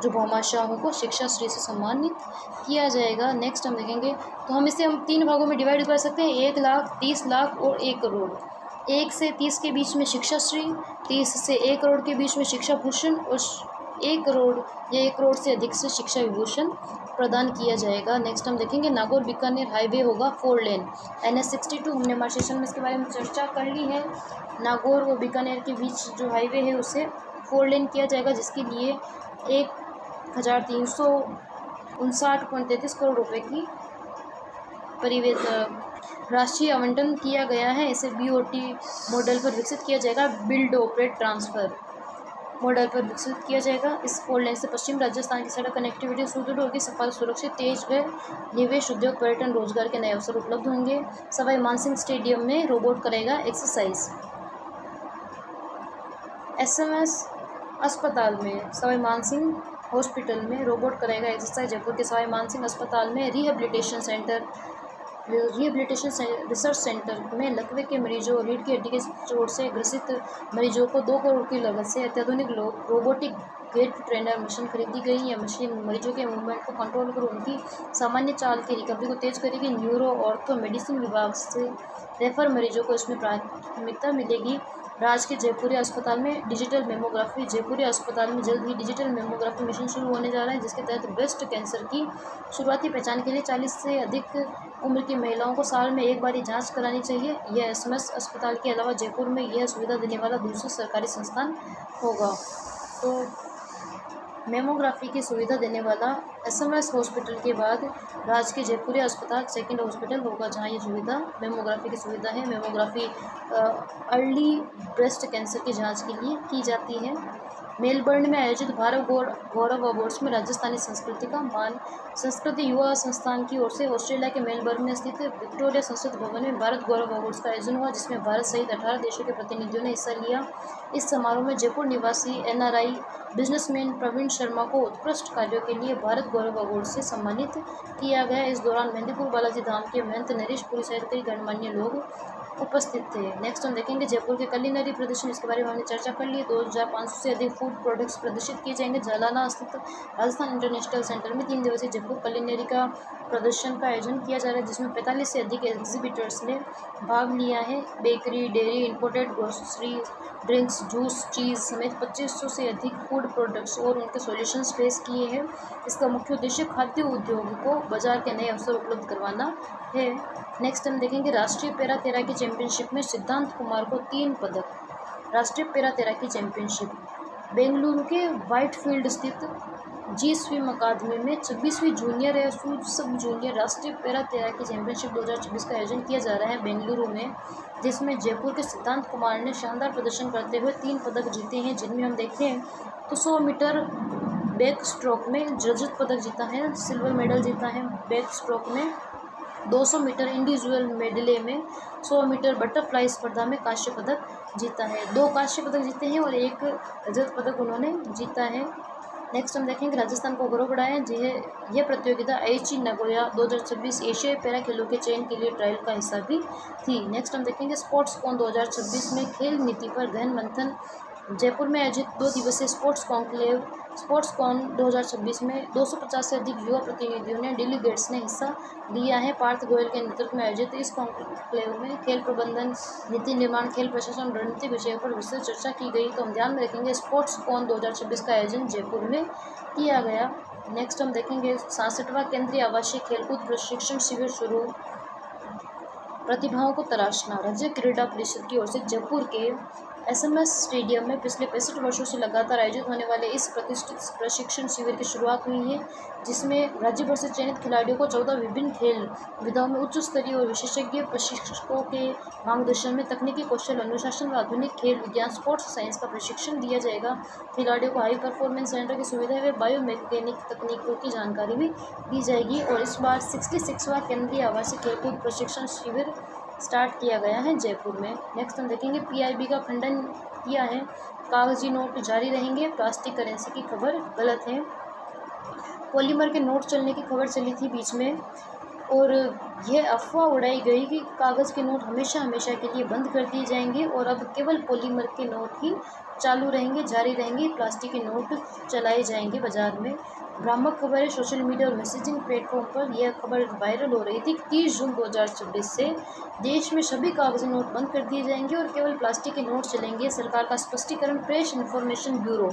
जो भामाशाहों को शिक्षा श्री से सम्मानित किया जाएगा। नेक्स्ट हम देखेंगे, तो हम इसे 3 भागों में डिवाइड कर सकते हैं, 1 लाख, 30 लाख और 1 करोड़। 1 से 30 के बीच में शिक्षा श्री, 30 से 1 करोड़ के बीच में शिक्षा भूषण और 1 करोड़ या 1 करोड़ से अधिक से शिक्षा विभूषण प्रदान किया जाएगा। नेक्स्ट हम देखेंगे, नागौर बीकानेर हाईवे होगा 4 लेन। NH62 हमने हमारे सेशन में इसके बारे में चर्चा कर ली है। नागौर और बीकानेर के बीच जो हाईवे है उसे 4 लेन किया जाएगा, जिसके लिए 1359.33 करोड़ रुपए की राष्ट्रीय आवंटन किया गया है। इसे BOT मॉडल पर विकसित किया जाएगा, बिल्ड ऑपरेट ट्रांसफ़र मॉडल पर विकसित किया जाएगा। इस 4 लेन से पश्चिम राजस्थान की सड़क कनेक्टिविटी सुदृढ़ होगी, सफल, सुरक्षित, तेज व निवेश, उद्योग, पर्यटन, रोजगार के नए अवसर उपलब्ध होंगे। सवाई मानसिंह स्टेडियम में रोबोट करेगा एक्सरसाइज। SMS अस्पताल में, सवाई मानसिंह हॉस्पिटल में रोबोट करेगा एक्सरसाइज। जयपुर के सवाई मानसिंह अस्पताल में रिहेबिलिटेशन रिसर्च सेंटर में लकवे के मरीजों और रीढ़ की हड्डी के चोट से ग्रसित मरीजों को 2 करोड़ की लागत से अत्याधुनिक रोबोटिक गेट ट्रेनर मशीन खरीदी गई। यह मशीन मरीजों के मूवमेंट को कंट्रोल कर उनकी सामान्य चाल की रिकवरी को तेज करेगी। न्यूरो ऑर्थो मेडिसिन विभाग से रेफर मरीजों को इसमें प्राथमिकता मिलेगी। राज्य के जयपुरी अस्पताल में डिजिटल मेमोग्राफी, जयपुरी अस्पताल में जल्द ही डिजिटल मेमोग्राफी मिशन शुरू होने जा रहा है, जिसके तहत ब्रेस्ट कैंसर की शुरुआती पहचान के लिए 40 से अधिक उम्र की महिलाओं को साल में 1 बार जांच करानी चाहिए। यह SMS अस्पताल के अलावा जयपुर में यह सुविधा देने वाला दूसरा सरकारी संस्थान होगा। तो मेमोग्राफी की सुविधा देने वाला SMS हॉस्पिटल के बाद राज्य के जयपुरी अस्पताल सेकंड हॉस्पिटल होगा, जहां ये सुविधा मेमोग्राफी की सुविधा है। मेमोग्राफी अर्ली ब्रेस्ट कैंसर की जांच के लिए की जाती है। मेलबर्न में आयोजित भारत गौरव अवार्ड्स में राजस्थानी संस्कृति का मान। संस्कृति युवा संस्थान की ओर से ऑस्ट्रेलिया के मेलबर्न में स्थित विक्टोरिया संस्कृत भवन में भारत गौरव अवार्ड्स का आयोजन हुआ, जिसमें भारत सहित 18 देशों के प्रतिनिधियों ने हिस्सा लिया। इस समारोह में जयपुर निवासी NRI बिजनेसमैन प्रवीण शर्मा को उत्कृष्ट कार्यों के लिए भारत गौरव अवार्ड से सम्मानित किया गया। इस दौरान मेहंदीपुर बालाजी धाम के महंत नरेश पुरी सहित कई गणमान्य लोग उपस्थित थे। नेक्स्ट हम देखेंगे जयपुर के कलिनरी प्रदर्शन, इसके बारे में हमने चर्चा कर ली। 2500 से अधिक फूड प्रोडक्ट्स प्रदर्शित किए जाएंगे। जालाना स्थित राजस्थान इंटरनेशनल सेंटर में 3 दिवसीय जयपुर कलिनरी का प्रदर्शन का आयोजन किया जा रहा है, जिसमें 45 से अधिक एग्जीबिटर्स ने भाग लिया है। Bakery, dairy, imported grocery, drinks, juice, cheese समेत 2500 से अधिक फूड प्रोडक्ट्स और उनके सॉल्यूशंस पेश किए हैं। इसका मुख्य उद्देश्य खाद्य उद्योग को बाजार के नए अवसर उपलब्ध करवाना है। नेक्स्ट हम देखेंगे राष्ट्रीय पैरा तैराकी चैंपियनशिप में सिद्धांत कुमार को 3 पदक। राष्ट्रीय पैरा तैराकी चैंपियनशिप बेंगलुरु के व्हाइटफील्ड स्थित जी स्विम अकादमी में 26वीं जूनियर या सब जूनियर राष्ट्रीय पैरा तैराकी चैंपियनशिप 2024 का आयोजन किया जा रहा है बेंगलुरु में, जिसमें जयपुर के सिद्धांत कुमार ने शानदार प्रदर्शन करते हुए 3 पदक जीते हैं, जिनमें हम देखें तो 100 मीटर बैक स्ट्रोक में रजत पदक जीता है, सिल्वर मेडल जीता है बैक स्ट्रोक में, 200 मीटर इंडिविजुअल मेडले में, 100 मीटर बटरफ्लाई स्पर्धा में कांस्य पदक जीता है। 2 कांस्य पदक जीते हैं और 1 रजत पदक उन्होंने जीता है। नेक्स्ट हम देखेंगे राजस्थान को गौरव बढ़ाया यह प्रतियोगिता आईची नागोया 2026 एशियाई पैरा खेलों के चयन के लिए ट्रायल का हिस्सा भी थी। नेक्स्ट हम देखेंगे स्पोर्ट्स कॉन 2026 में खेल नीति पर गहन मंथन। जयपुर में आयोजित 2 दिवसीय स्पोर्ट्स कॉन 2026 में 250 से अधिक युवा प्रतिनिधियों ने डेलीगेट्स ने हिस्सा लिया है। पार्थ गोयल के नेतृत्व में आयोजित इस कॉन्क्लेव में खेल प्रबंधन, नीति निर्माण, खेल प्रशासन, रणनीति विषयों पर विस्तृत चर्चा की गई। तो हम ध्यान में रखेंगे स्पोर्ट्स कॉन 2026 का आयोजन जयपुर में किया गया। नेक्स्ट हम देखेंगे 67वां केंद्रीय आवासीय खेलकूद प्रशिक्षण शिविर शुरू। प्रतिभाओं को तराशना। राज्य क्रीड़ा परिषद की ओर से जयपुर के SMS स्टेडियम में पिछले 65 वर्षों से लगातार आयोजित होने वाले इस प्रतिष्ठित प्रशिक्षण शिविर की शुरुआत हुई है, जिसमें राज्य भर से चयनित खिलाड़ियों को 14 विभिन्न खेल विधाओं में उच्च स्तरीय और विशेषज्ञ प्रशिक्षकों के मार्गदर्शन में तकनीकी कौशल, अनुशासन व आधुनिक खेल विज्ञान स्पोर्ट्स साइंस का प्रशिक्षण दिया जाएगा। खिलाड़ियों को हाई परफॉर्मेंस सेंटर की सुविधा व बायोमैकेनिक तकनीकों की जानकारी भी दी जाएगी। और इस बार 66वां केंद्रीय आवासीय खेलकूद प्रशिक्षण शिविर स्टार्ट किया गया है जयपुर में। नेक्स्ट हम देखेंगे PIB का खंडन किया है, कागजी नोट जारी रहेंगे, प्लास्टिक करेंसी की खबर गलत है। पॉलीमर के नोट चलने की खबर चली थी बीच में, और यह अफवाह उड़ाई गई कि कागज़ के नोट हमेशा हमेशा के लिए बंद कर दिए जाएंगे और अब केवल पॉलीमर के नोट ही चालू रहेंगे, जारी रहेंगे, प्लास्टिक के नोट चलाए जाएंगे बाजार में। भ्रामक खबर है। सोशल मीडिया और मैसेजिंग प्लेटफॉर्म पर यह खबर वायरल हो रही थी कि 30 जून 2026 से देश में सभी कागजी नोट बंद कर दिए जाएंगे और केवल प्लास्टिक के नोट चलेंगे। सरकार का स्पष्टीकरण। प्रेस इन्फॉर्मेशन ब्यूरो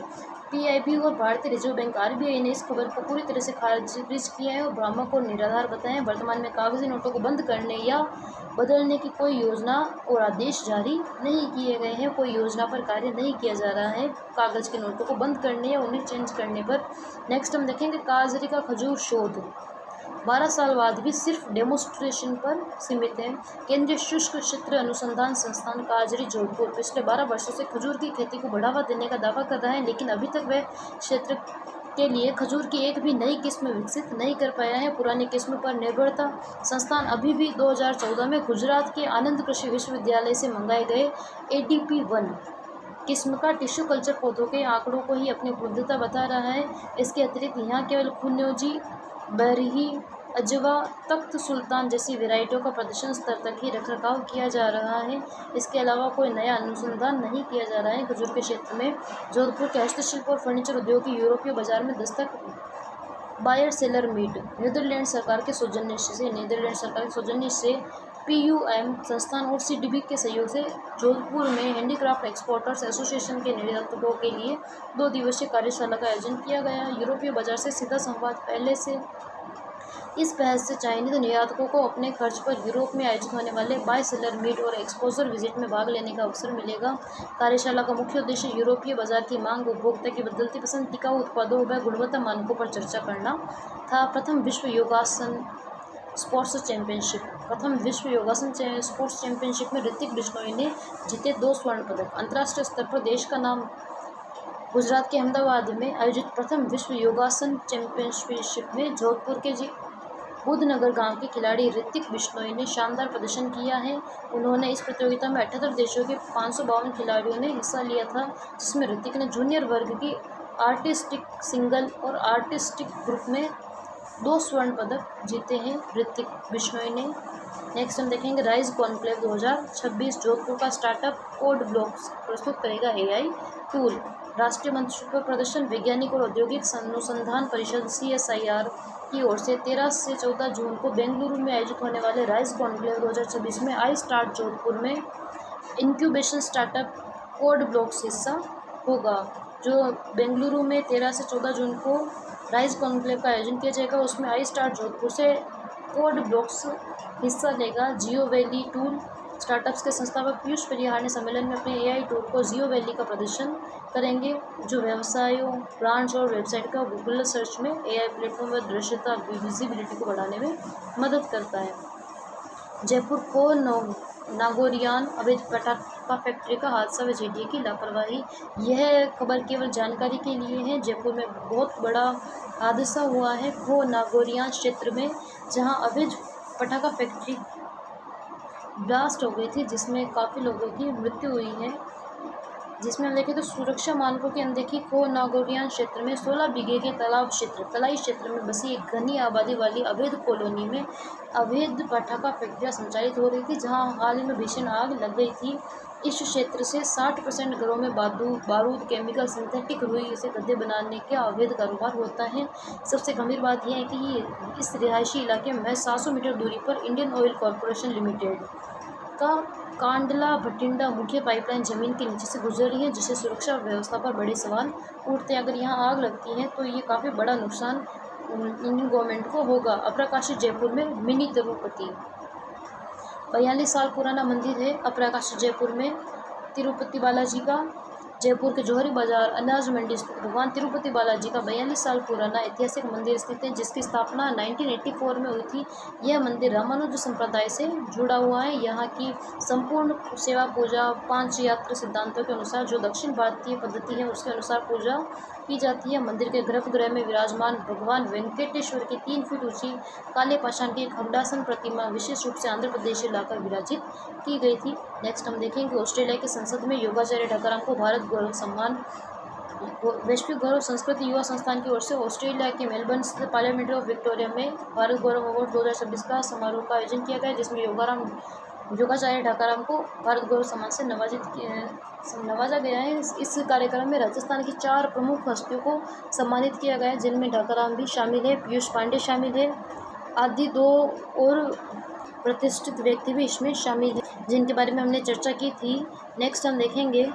पीआईबी और भारतीय रिजर्व बैंक आरबीआई ने इस खबर को पूरी तरह से खारिज किया है और भ्रामक और निराधार बताया है। वर्तमान में कागजी नोटों को बंद करने या बदलने की कोई योजना और आदेश जारी नहीं किए गए हैं। कोई योजना पर कार्य नहीं किया जा रहा है कागज़ के नोटों को बंद करने या उन्हें चेंज करने पर। नेक्स्ट हम देखेंगे काजरी का खजूर शोध 12 साल बाद भी सिर्फ डेमोन्स्ट्रेशन पर सीमित है। केंद्रीय शुष्क क्षेत्र अनुसंधान संस्थान काजरी जोधपुर पिछले 12 वर्षों से खजूर की खेती को बढ़ावा देने का दावा कर रहा है, लेकिन अभी तक वह क्षेत्र के लिए खजूर की एक भी नई किस्म विकसित नहीं कर पाया है। पुरानी किस्म पर निर्भरता। संस्थान अभी भी 2014 में गुजरात के आनंद कृषि विश्वविद्यालय से मंगाए गए ADP1 किस्म का टिश्यू कल्चर पौधों के आंकड़ों को ही अपनी उपलब्धता बता रहा है। इसके अतिरिक्त यहाँ केवल खुन्योजी, बरही, अजवा, तख्त सुल्तान जैसी वैरायटियों का प्रदर्शन स्तर तक ही रखरखाव किया जा रहा है। इसके अलावा कोई नया अनुसंधान नहीं किया जा रहा है। खजूर के क्षेत्र में जोधपुर के हस्तशिल्प और फर्नीचर उद्योग की यूरोपीय बाजार में Dastak. Buyer seller meet Netherlands सरकार के सौजन्य से PUM संस्थान और CDB के सहयोग से जोधपुर में हैंडीक्राफ्ट एक्सपोर्टर्स एसोसिएशन के निर्यातकों के लिए 2 दिवसीय कार्यशाला का आयोजन किया गया। यूरोपीय बाजार से सीधा संवाद। पहले से इस पहल से चाइनीज निर्यातकों को अपने खर्च पर यूरोप में आयोजित होने वाले बाय सेलर मीट और एक्सपोजर विजिट में भाग लेने का अवसर मिलेगा। कार्यशाला का मुख्य उद्देश्य यूरोपीय बाजार की मांग, उपभोक्ता की बदलती पसंद, टिकाऊ उत्पादों व गुणवत्ता मानकों पर चर्चा करना था। प्रथम विश्व योगासन स्पोर्ट्स चैंपियनशिप में ऋतिक बिश्नोई ने जीते 2 स्वर्ण पदक। अंतर्राष्ट्रीय स्तर पर देश का नाम। गुजरात के अहमदाबाद में आयोजित प्रथम विश्व योगासन चैंपियनशिप में जोधपुर के बुद्धनगर गांव के खिलाड़ी ऋतिक बिश्नोई ने शानदार प्रदर्शन किया है। उन्होंने इस प्रतियोगिता में 78 देशों के 552 खिलाड़ियों ने हिस्सा लिया था, जिसमें ऋतिक ने जूनियर वर्ग की आर्टिस्टिक सिंगल और आर्टिस्टिक ग्रुप में 2 स्वर्ण पदक जीते हैं ऋतिक बिश्नोई ने। नेक्स्ट हम देखेंगे राइज कॉन्क्लेव 2026 जोधपुर का स्टार्टअप कोड ब्लॉक्स प्रस्तुत करेगा AI टूल। राष्ट्रीय मंच पर प्रदर्शन। वैज्ञानिक और औद्योगिक अनुसंधान परिषद CSIR की ओर से 13 से 14 जून को बेंगलुरु में आयोजित होने वाले राइज कॉन्क्लेव 2026 में आई स्टार्ट जोधपुर में इंक्यूबेशन स्टार्टअप कोड ब्लॉक्स हिस्सा होगा। जो बेंगलुरु में 13 से 14 जून को राइज कॉन्क्लेव का आयोजन किया जाएगा, उसमें आई स्टार्ट जोधपुर से कोड ब्लॉक्स हिस्सा लेगा। जियो वैली टूल स्टार्टअप्स के संस्थापक पीयूष परिहार ने सम्मेलन में अपने AI टूल को जियो वैली का प्रदर्शन करेंगे, जो व्यवसायों, ब्रांड्स और वेबसाइट का गूगल सर्च में AI प्लेटफॉर्म व दृश्यता विजिबिलिटी को बढ़ाने में मदद करता है। जयपुर को नागोरियान अवैध पटाखा फैक्ट्री का हादसा व JDA की लापरवाही। यह खबर केवल जानकारी के लिए है। जयपुर में बहुत बड़ा हादसा हुआ है खो नागोरियान क्षेत्र में, जहां अवैध पटाखा फैक्ट्री ब्लास्ट हो गई थी, जिसमें काफ़ी लोगों की मृत्यु हुई है। जिसमें हम देखें तो सुरक्षा मानकों की अनदेखी। खो नागोरियान क्षेत्र में 16 बीघे के तलाई क्षेत्र में बसी एक घनी आबादी वाली अवैध कॉलोनी में अवैध पटाखा फैक्ट्रियाँ संचालित हो रही थी, जहां हाल ही में भीषण आग लग गई थी। इस क्षेत्र से 60% घरों में बारूद, केमिकल, सिंथेटिक रुई से गड्ढे बनाने का अवैध कारोबार होता है। सबसे गंभीर बात यह है कि इस रिहायशी इलाके में 700 मीटर दूरी पर इंडियन ऑयल कॉरपोरेशन लिमिटेड का कांडला भटिंडा मुख्य पाइपलाइन जमीन के नीचे से गुजर रही है, जिससे सुरक्षा व्यवस्था पर बड़े सवाल उठते हैं। अगर यहाँ आग लगती है तो ये काफ़ी बड़ा नुकसान इंडियन गवर्नमेंट को होगा। अप्रकाशित जयपुर में मिनी तिरुपति 42 साल पुराना मंदिर है। अप्रकाशित जयपुर में तिरुपति बालाजी का जयपुर के जौहरी बाजार अनाज मंडी स्थित भगवान तिरुपति बालाजी का 42 साल पुराना ऐतिहासिक मंदिर स्थित है, जिसकी स्थापना 1984 में हुई थी। यह मंदिर रामानुज संप्रदाय से जुड़ा हुआ है। यहाँ की संपूर्ण सेवा पूजा 5 यात्रा सिद्धांतों के अनुसार, जो दक्षिण भारतीय पद्धति है उसके अनुसार पूजा की जाती है। मंदिर के गर्भगृह में विराजमान भगवान वेंकटेश्वर की 3 फीट ऊंची काले पाषाण की एक खड्डासन प्रतिमा विशेष रूप से आंध्र प्रदेश से लाकर विराजित की गई थी। नेक्स्ट हम देखेंगे ऑस्ट्रेलिया की संसद में योगाचार्य ठाकराम को भारत गौरव सम्मान वैश्विक गौरव संस्कृति युवा संस्थान की ओर से ऑस्ट्रेलिया के मेलबर्न स्थित पार्लियामेंट ऑफ विक्टोरिया में भारत गौरव अवार्ड 2026 का समारोह का आयोजन किया गया, जिसमें योगाचार्य ढाकाराम को भारत गौरव सम्मान से नवाजा गया है। इस कार्यक्रम में राजस्थान की 4 प्रमुख हस्तियों को सम्मानित किया गया है, जिनमें ढाकाराम भी शामिल है, पीयूष पांडे शामिल है, आदि 2 और प्रतिष्ठित व्यक्ति भी इसमें शामिल हैं, जिनके बारे में हमने चर्चा की थी। नेक्स्ट हम देखेंगे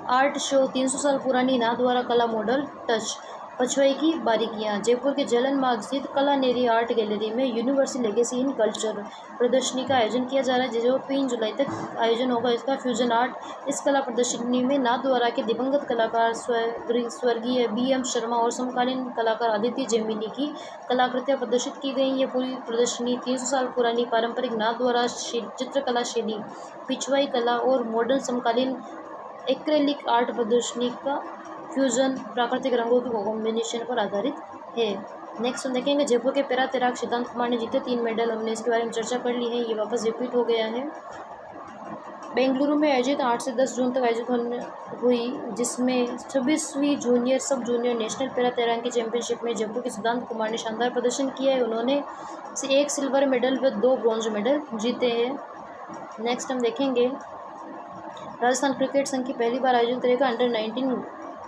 आर्ट शो 300 साल पुरानी नाथद्वारा कला मॉडल टच पछुआई की बारीकियां। जयपुर के जलन मार्ग स्थित कला नेरी आर्ट गैलरी में यूनिवर्सल लेगेसी इन कल्चर प्रदर्शनी का आयोजन किया जा रहा है, जो 3 जुलाई तक आयोजन होगा। इसका फ्यूजन आर्ट इस कला प्रदर्शनी में नाथद्वारा के दिवंगत कलाकार स्वर्गीय BM शर्मा और समकालीन कलाकार आदित्य जेमिनी की कलाकृतियाँ प्रदर्शित की गई। ये पूरी प्रदर्शनी 300 साल पुरानी पारंपरिक नाथद्वारा चित्रकला शैली, पिछवाई कला और मॉडर्न समकालीन एक्रेलिक आर्ट प्रदर्शनी का फ्यूजन प्राकृतिक रंगों के कॉम्बिनेशन पर आधारित है। नेक्स्ट हम देखेंगे जयपुर के पैरा तैराक सिद्धांत कुमार ने जीते 3 मेडल। हमने इसके बारे में चर्चा कर ली है, ये वापस रिपीट हो गया है। बेंगलुरु में आयोजित 8 से 10 जून तक आयोजित हुई, जिसमें 26वीं junior sub junior national para तैराकी चैंपियनशिप में जयपुर के सिद्धांत कुमार ने शानदार प्रदर्शन किया है। उन्होंने 1 सिल्वर मेडल व 2 ब्रॉन्ज मेडल जीते हैं। नेक्स्ट हम देखेंगे राजस्थान क्रिकेट संघ की पहली बार आयोजन करेगा under 19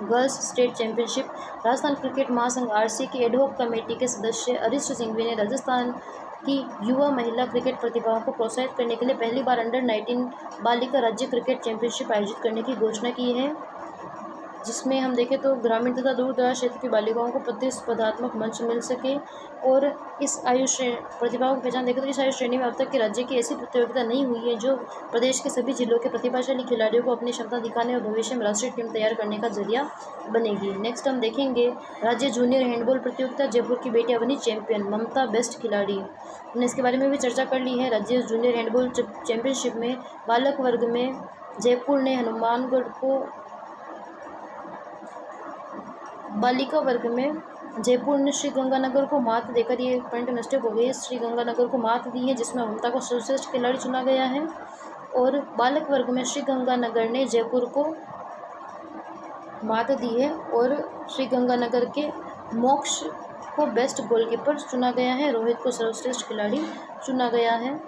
girls state championship. Rajasthan cricket महासंघ RC की एडहॉक कमेटी के सदस्य अरिश सिंघवी ने राजस्थान की युवा महिला क्रिकेट प्रतिभाओं को प्रोत्साहित करने के लिए पहली बार अंडर 19 बालिका राज्य क्रिकेट चैंपियनशिप आयोजित करने की घोषणा की है, जिसमें हम देखें तो ग्रामीण तथा दूर दराज क्षेत्र की बालिकाओं को प्रतिस्पर्धात्मक मंच मिल सके। और इस प्रतिभाओं की पहचान देखें तो इस आयु श्रेणी में अब तक के राज्य की ऐसी प्रतियोगिता नहीं हुई है, जो प्रदेश के सभी जिलों के प्रतिभाशाली खिलाड़ियों को अपनी क्षमता दिखाने और भविष्य में राष्ट्रीय टीम तैयार करने का जरिया बनेगी। नेक्स्ट हम देखेंगे राज्य जूनियर हैंडबॉल प्रतियोगिता, जयपुर की बेटियां बनी चैंपियन, ममता बेस्ट खिलाड़ी। हमने इसके बारे में भी चर्चा कर ली है। राज्य जूनियर हैंडबॉल चैंपियनशिप में बालक वर्ग में जयपुर ने हनुमानगढ़ को, बालिका वर्ग में जयपुर ने श्रीगंगानगर को मात देकर, ये पॉइंट मिस्टेक हो गई है, श्रीगंगानगर को मात दी है, जिसमें ममता को सर्वश्रेष्ठ खिलाड़ी चुना गया है। और बालक वर्ग में श्रीगंगानगर ने जयपुर को मात दी है और श्रीगंगानगर के मोक्ष को बेस्ट गोलकीपर चुना गया है, रोहित को सर्वश्रेष्ठ खिलाड़ी चुना गया है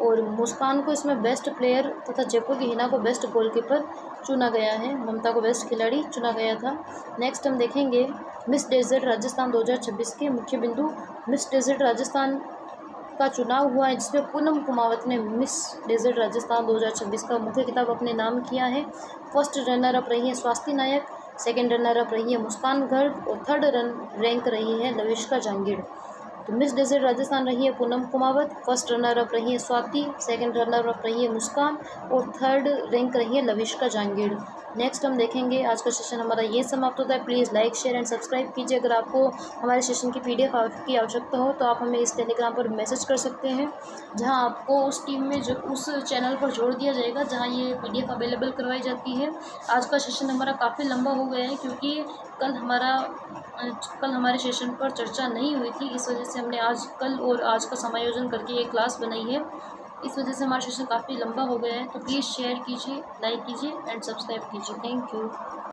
और मुस्कान को इसमें बेस्ट प्लेयर तथा जयपुर की हिना को बेस्ट गोलकीपर चुना गया है, ममता को बेस्ट खिलाड़ी चुना गया था। नेक्स्ट हम देखेंगे मिस डेजर्ट राजस्थान 2026 के मुख्य बिंदु। मिस डेजर्ट राजस्थान का चुनाव हुआ है, जिसमें पूनम कुमावत ने मिस डेजर्ट राजस्थान 2026 का मुख्य खिताब अपने नाम किया है। फर्स्ट रनर अप रही है स्वाति नायक, सेकेंड रनर अप रही है मुस्कान गर्ग और थर्ड रैंक रही है लविष्का जांगीड़। तो मिस डेजर्ट राजस्थान रही है Poonam Kumawat, first runner up रही है स्वाति, सेकंड रनर अप रही है मुस्कान और थर्ड रैंक रही है लविष्का जांगीड़। नेक्स्ट हम देखेंगे, आज का सेशन हमारा ये समाप्त होता है। Please like share and subscribe कीजिए। अगर आपको हमारे सेशन की PDF की आवश्यकता हो तो आप हमें इस टेलीग्राम पर मैसेज कर सकते हैं, जहां आपको उस टीम में जो उस चैनल पर जोड़ दिया जाएगा जहां ये PDF अवेलेबल करवाई जाती है। आज का सेशन हमारा काफ़ी लंबा हो गया है, क्योंकि कल हमारे सेशन पर चर्चा नहीं हुई थी, इस वजह से हमने कल और आज का समायोजन करके एक क्लास बनाई है। इस वजह से हमारा सेशन काफ़ी लंबा हो गया है। तो प्लीज़ शेयर कीजिए, लाइक कीजिए एंड सब्सक्राइब कीजिए। Thank you.